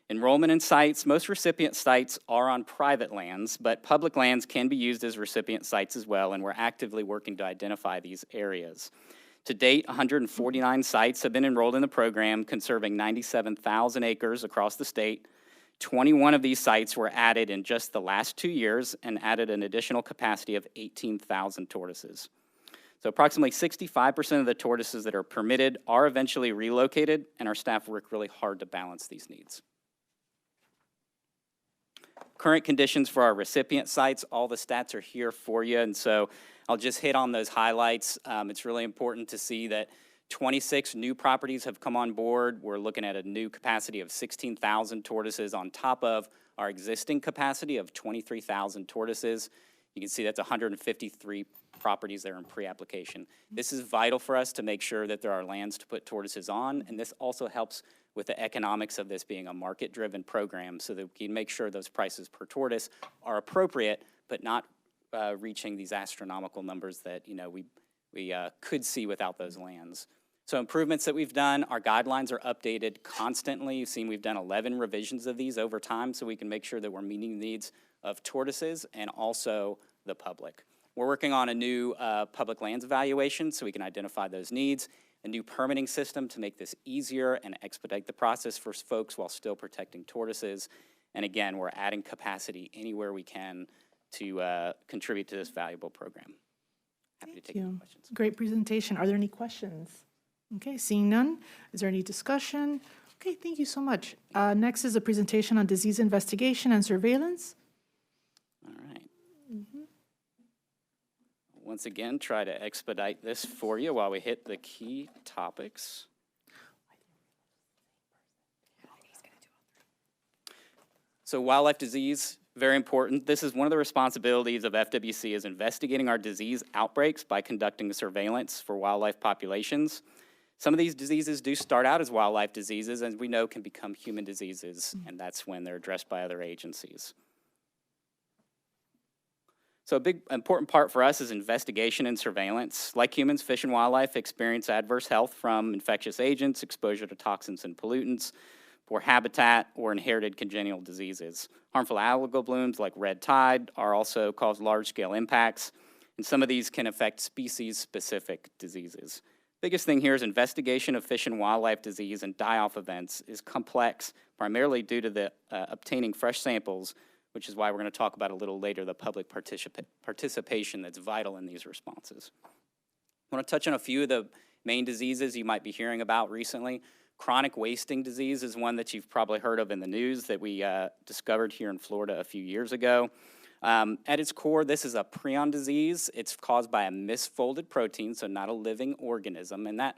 U: Enrollment in sites. Most recipient sites are on private lands, but public lands can be used as recipient sites as well, and we're actively working to identify these areas. To date, 149 sites have been enrolled in the program, conserving 97,000 acres across the state. 21 of these sites were added in just the last 2 years and added an additional capacity of 18,000 tortoises. So approximately 65% of the tortoises that are permitted are eventually relocated, and our staff work really hard to balance these needs. Current conditions for our recipient sites, all the stats are here for you, and so I'll just hit on those highlights. It's really important to see that 26 new properties have come on board. We're looking at a new capacity of 16,000 tortoises on top of our existing capacity of 23,000 tortoises. You can see that's 153 properties that are in pre-application. This is vital for us to make sure that there are lands to put tortoises on, and this also helps with the economics of this being a market-driven program so that we can make sure those prices per tortoise are appropriate, but not reaching these astronomical numbers that, you know, we could see without those lands. So improvements that we've done, our guidelines are updated constantly. You've seen we've done 11 revisions of these over time so we can make sure that we're meeting the needs of tortoises and also the public. We're working on a new public lands evaluation so we can identify those needs, a new permitting system to make this easier and expedite the process for folks while still protecting tortoises. And again, we're adding capacity anywhere we can to contribute to this valuable program. Happy to take any questions.
A: Great presentation. Are there any questions? Okay, seeing none. Is there any discussion? Okay, thank you so much. Next is a presentation on disease investigation and surveillance.
U: All right. Once again, try to expedite this for you while we hit the key topics. So wildlife disease, very important. This is one of the responsibilities of FWC is investigating our disease outbreaks by conducting surveillance for wildlife populations. Some of these diseases do start out as wildlife diseases, and we know can become human diseases, and that's when they're addressed by other agencies. So a big important part for us is investigation and surveillance. Like humans, fish and wildlife experience adverse health from infectious agents, exposure to toxins and pollutants, poor habitat, or inherited congenital diseases. Harmful algal blooms like red tide are also cause large-scale impacts, and some of these can affect species-specific diseases. Biggest thing here is investigation of fish and wildlife disease and die-off events is complex, primarily due to the obtaining fresh samples, which is why we're going to talk about a little later the public participation that's vital in these responses. I want to touch on a few of the main diseases you might be hearing about recently. Chronic wasting disease is one that you've probably heard of in the news that we discovered here in Florida a few years ago. At its core, this is a prion disease. It's caused by a misfolded protein, so not a living organism, and that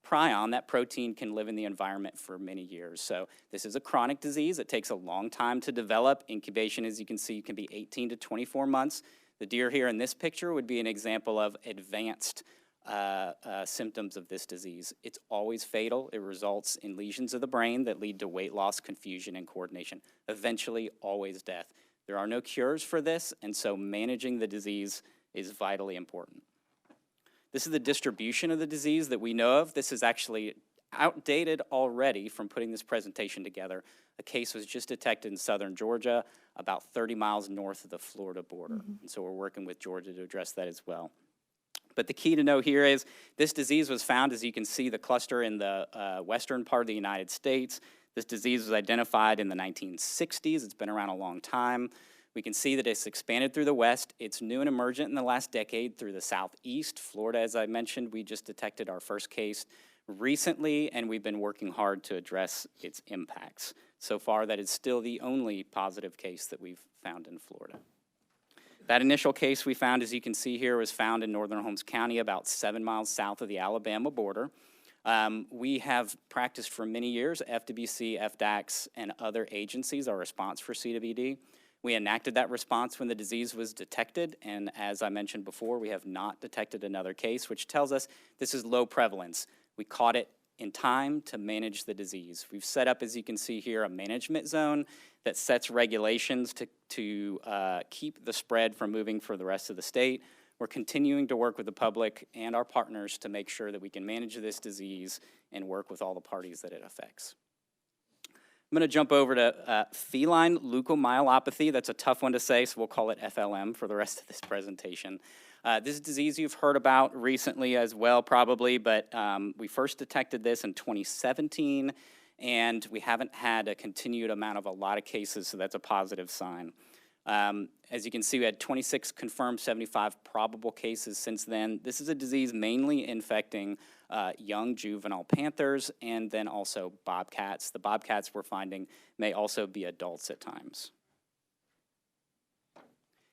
U: prion, that protein, can live in the environment for many years. So this is a chronic disease. It takes a long time to develop. Incubation, as you can see, can be 18 to 24 months. The deer here in this picture would be an example of advanced symptoms of this disease. It's always fatal. It results in lesions of the brain that lead to weight loss, confusion, and coordination. Eventually, always death. There are no cures for this, and so managing the disease is vitally important. This is the distribution of the disease that we know of. This is actually outdated already from putting this presentation together. A case was just detected in southern Georgia, about 30 miles north of the Florida border. And so we're working with Georgia to address that as well. But the key to know here is this disease was found, as you can see, the cluster in the western part of the United States. This disease was identified in the 1960s. It's been around a long time. We can see that it's expanded through the west. It's new and emergent in the last decade through the southeast. Florida, as I mentioned, we just detected our first case recently, and we've been working hard to address its impacts. So far, that is still the only positive case that we've found in Florida. That initial case we found, as you can see here, was found in northern Holmes County, about 7 miles south of the Alabama border. We have practiced for many years, FWC, FDACS, and other agencies, our response for CWD. We enacted that response when the disease was detected, and as I mentioned before, we have not detected another case, which tells us this is low prevalence. We caught it in time to manage the disease. We've set up, as you can see here, a management zone that sets regulations to keep the spread from moving for the rest of the state. We're continuing to work with the public and our partners to make sure that we can manage this disease and work with all the parties that it affects. I'm going to jump over to feline leukomyelopathy. That's a tough one to say, so we'll call it FLM for the rest of this presentation. This is a disease you've heard about recently as well, probably, but we first detected this in 2017, and we haven't had a continued amount of a lot of cases, so that's a positive sign. As you can see, we had 26 confirmed, 75 probable cases since then. This is a disease mainly infecting young juvenile panthers and then also bobcats. The bobcats we're finding may also be adults at times.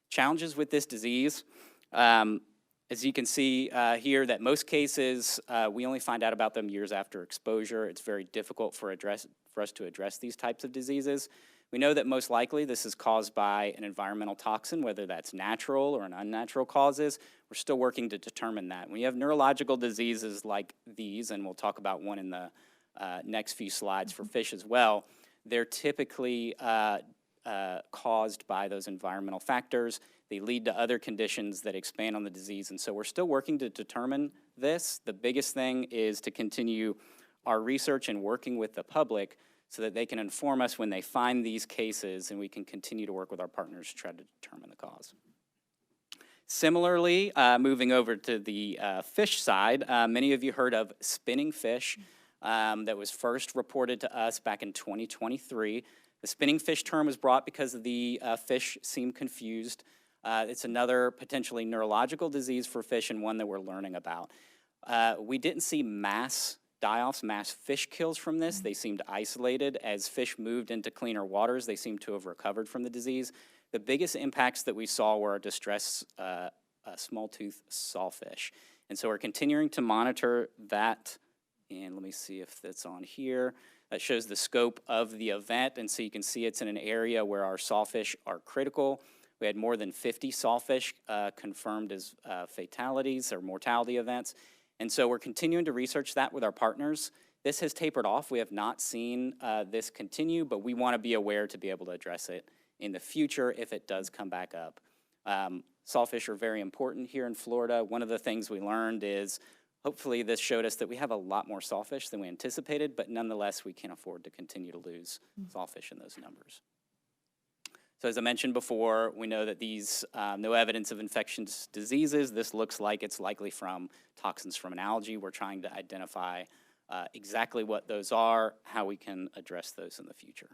U: Challenges with this disease, as you can see here, that most cases, we only find out about them years after exposure. It's very difficult for us to address these types of diseases. We know that most likely this is caused by an environmental toxin, whether that's natural or an unnatural causes. We're still working to determine that. When you have neurological diseases like these, and we'll talk about one in the next few slides for fish as well, they're typically caused by those environmental factors. They lead to other conditions that expand on the disease, and so we're still working to determine this. The biggest thing is to continue our research and working with the public so that they can inform us when they find these cases, and we can continue to work with our partners to try to determine the cause. Similarly, moving over to the fish side, many of you heard of spinning fish that was first reported to us back in 2023. The spinning fish term was brought because the fish seemed confused. It's another potentially neurological disease for fish and one that we're learning about. We didn't see mass die-offs, mass fish kills from this. They seemed isolated. As fish moved into cleaner waters, they seemed to have recovered from the disease. The biggest impacts that we saw were distress small-tooth sawfish. And so we're continuing to monitor that. And let me see if that's on here. That shows the scope of the event. And so you can see it's in an area where our sawfish are critical. We had more than 50 sawfish confirmed as fatalities or mortality events. And so we're continuing to research that with our partners. This has tapered off. We have not seen this continue, but we want to be aware to be able to address it in the future if it does come back up. Sawfish are very important here in Florida. One of the things we learned is hopefully this showed us that we have a lot more sawfish than we anticipated, but nonetheless, we can't afford to continue to lose sawfish in those numbers. So as I mentioned before, we know that these, no evidence of infectious diseases. This looks like it's likely from toxins from an algae. We're trying to identify exactly what those are, how we can address those in the future.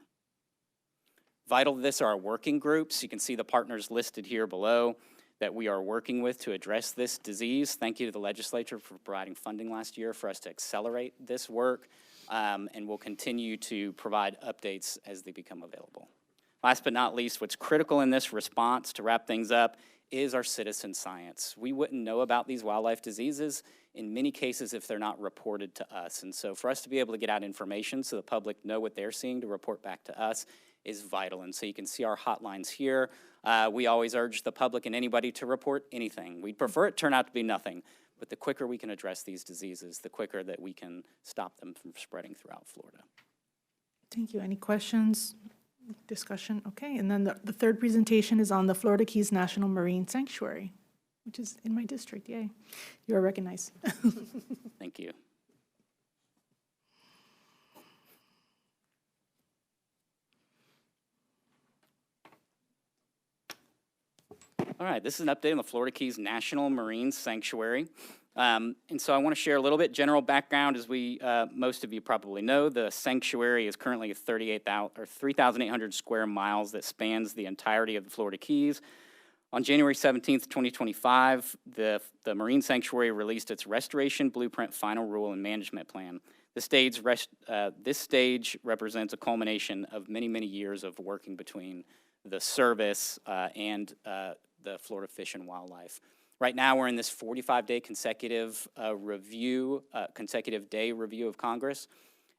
U: Vital to this are our working groups. You can see the partners listed here below that we are working with to address this disease. Thank you to the legislature for providing funding last year for us to accelerate this work, and we'll continue to provide updates as they become available. Last but not least, what's critical in this response, to wrap things up, is our citizen science. We wouldn't know about these wildlife diseases in many cases if they're not reported to us. And so for us to be able to get out information so the public know what they're seeing to report back to us is vital. And so you can see our hotlines here. We always urge the public and anybody to report anything. We'd prefer it turn out to be nothing, but the quicker we can address these diseases, the quicker that we can stop them from spreading throughout Florida.
A: Thank you. Any questions? Discussion? Okay, and then the third presentation is on the Florida Keys National Marine Sanctuary, which is in my district. Yay. You are recognized.
U: Thank you. All right, this is an update on the Florida Keys National Marine Sanctuary. And so I want to share a little bit general background. As most of you probably know, the sanctuary is currently 3,800 square miles that spans the entirety of the Florida Keys. On January 17th, 2025, the Marine Sanctuary released its Restoration Blueprint Final Rule and Management Plan. This stage represents a culmination of many, many years of working between the service and the Florida Fish and Wildlife. Right now, we're in this 45-day consecutive day review of Congress,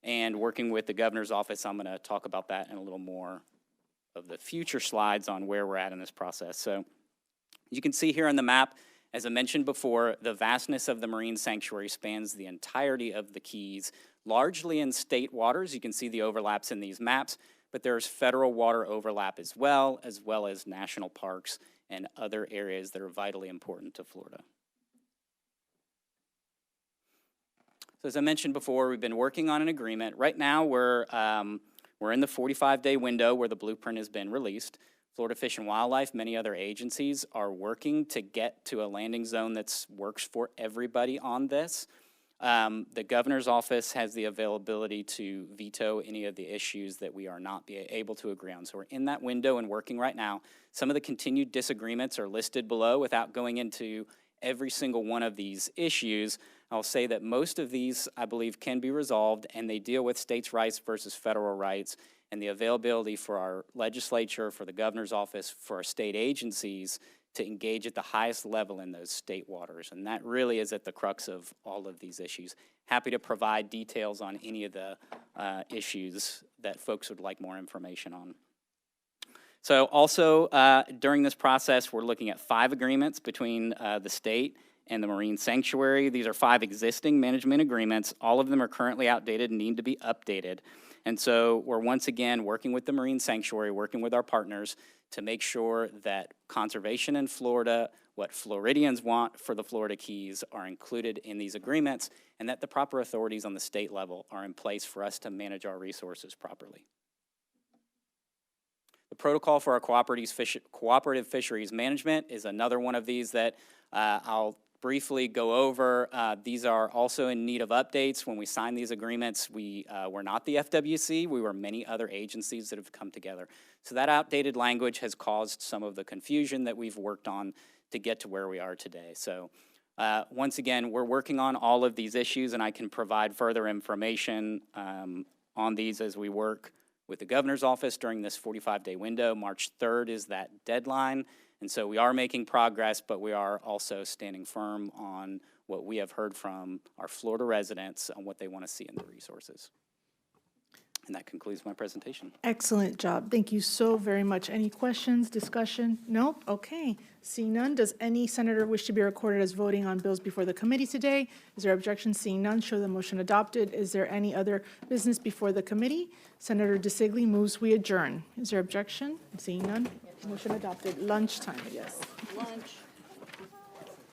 U: and working with the governor's office. I'm going to talk about that in a little more of the future slides on where we're at in this process. So you can see here on the map, as I mentioned before, the vastness of the marine sanctuary spans the entirety of the Keys, largely in state waters. You can see the overlaps in these maps, but there's federal water overlap as well as national parks and other areas that are vitally important to Florida. So as I mentioned before, we've been working on an agreement. Right now, we're in the 45-day window where the blueprint has been released. Florida Fish and Wildlife, many other agencies are working to get to a landing zone that works for everybody on this. The governor's office has the availability to veto any of the issues that we are not able to agree on. So we're in that window and working right now. Some of the continued disagreements are listed below. Without going into every single one of these issues, I'll say that most of these, I believe, can be resolved, and they deal with states' rights versus federal rights, and the availability for our legislature, for the governor's office, for our state agencies to engage at the highest level in those state waters. And that really is at the crux of all of these issues. Happy to provide details on any of the issues that folks would like more information on. So also, during this process, we're looking at 5 agreements between the state and the Marine Sanctuary. These are 5 existing management agreements. All of them are currently outdated and need to be updated. And so we're once again working with the Marine Sanctuary, working with our partners to make sure that conservation in Florida, what Floridians want for the Florida Keys, are included in these agreements, and that the proper authorities on the state level are in place for us to manage our resources properly. The protocol for our cooperative fisheries management is another one of these that I'll briefly go over. These are also in need of updates. When we signed these agreements, we were not the FWC. We were many other agencies that have come together. So that outdated language has caused some of the confusion that we've worked on to get to where we are today. So once again, we're working on all of these issues, and I can provide further information on these as we work with the governor's office during this 45-day window. March 3rd is that deadline. And so we are making progress, but we are also standing firm on what we have heard from our Florida residents on what they want to see in the resources. And that concludes my presentation.
A: Excellent job. Thank you so very much. Any questions, discussion? Nope? Okay. Seeing none, does any senator wish to be recorded as voting on bills before the committee today? Is there objection? Seeing none, show the motion adopted. Is there any other business before the committee? Senator DeSigli moves we adjourn. Is there objection? Seeing none, motion adopted. Lunchtime, yes.
B: Lunch.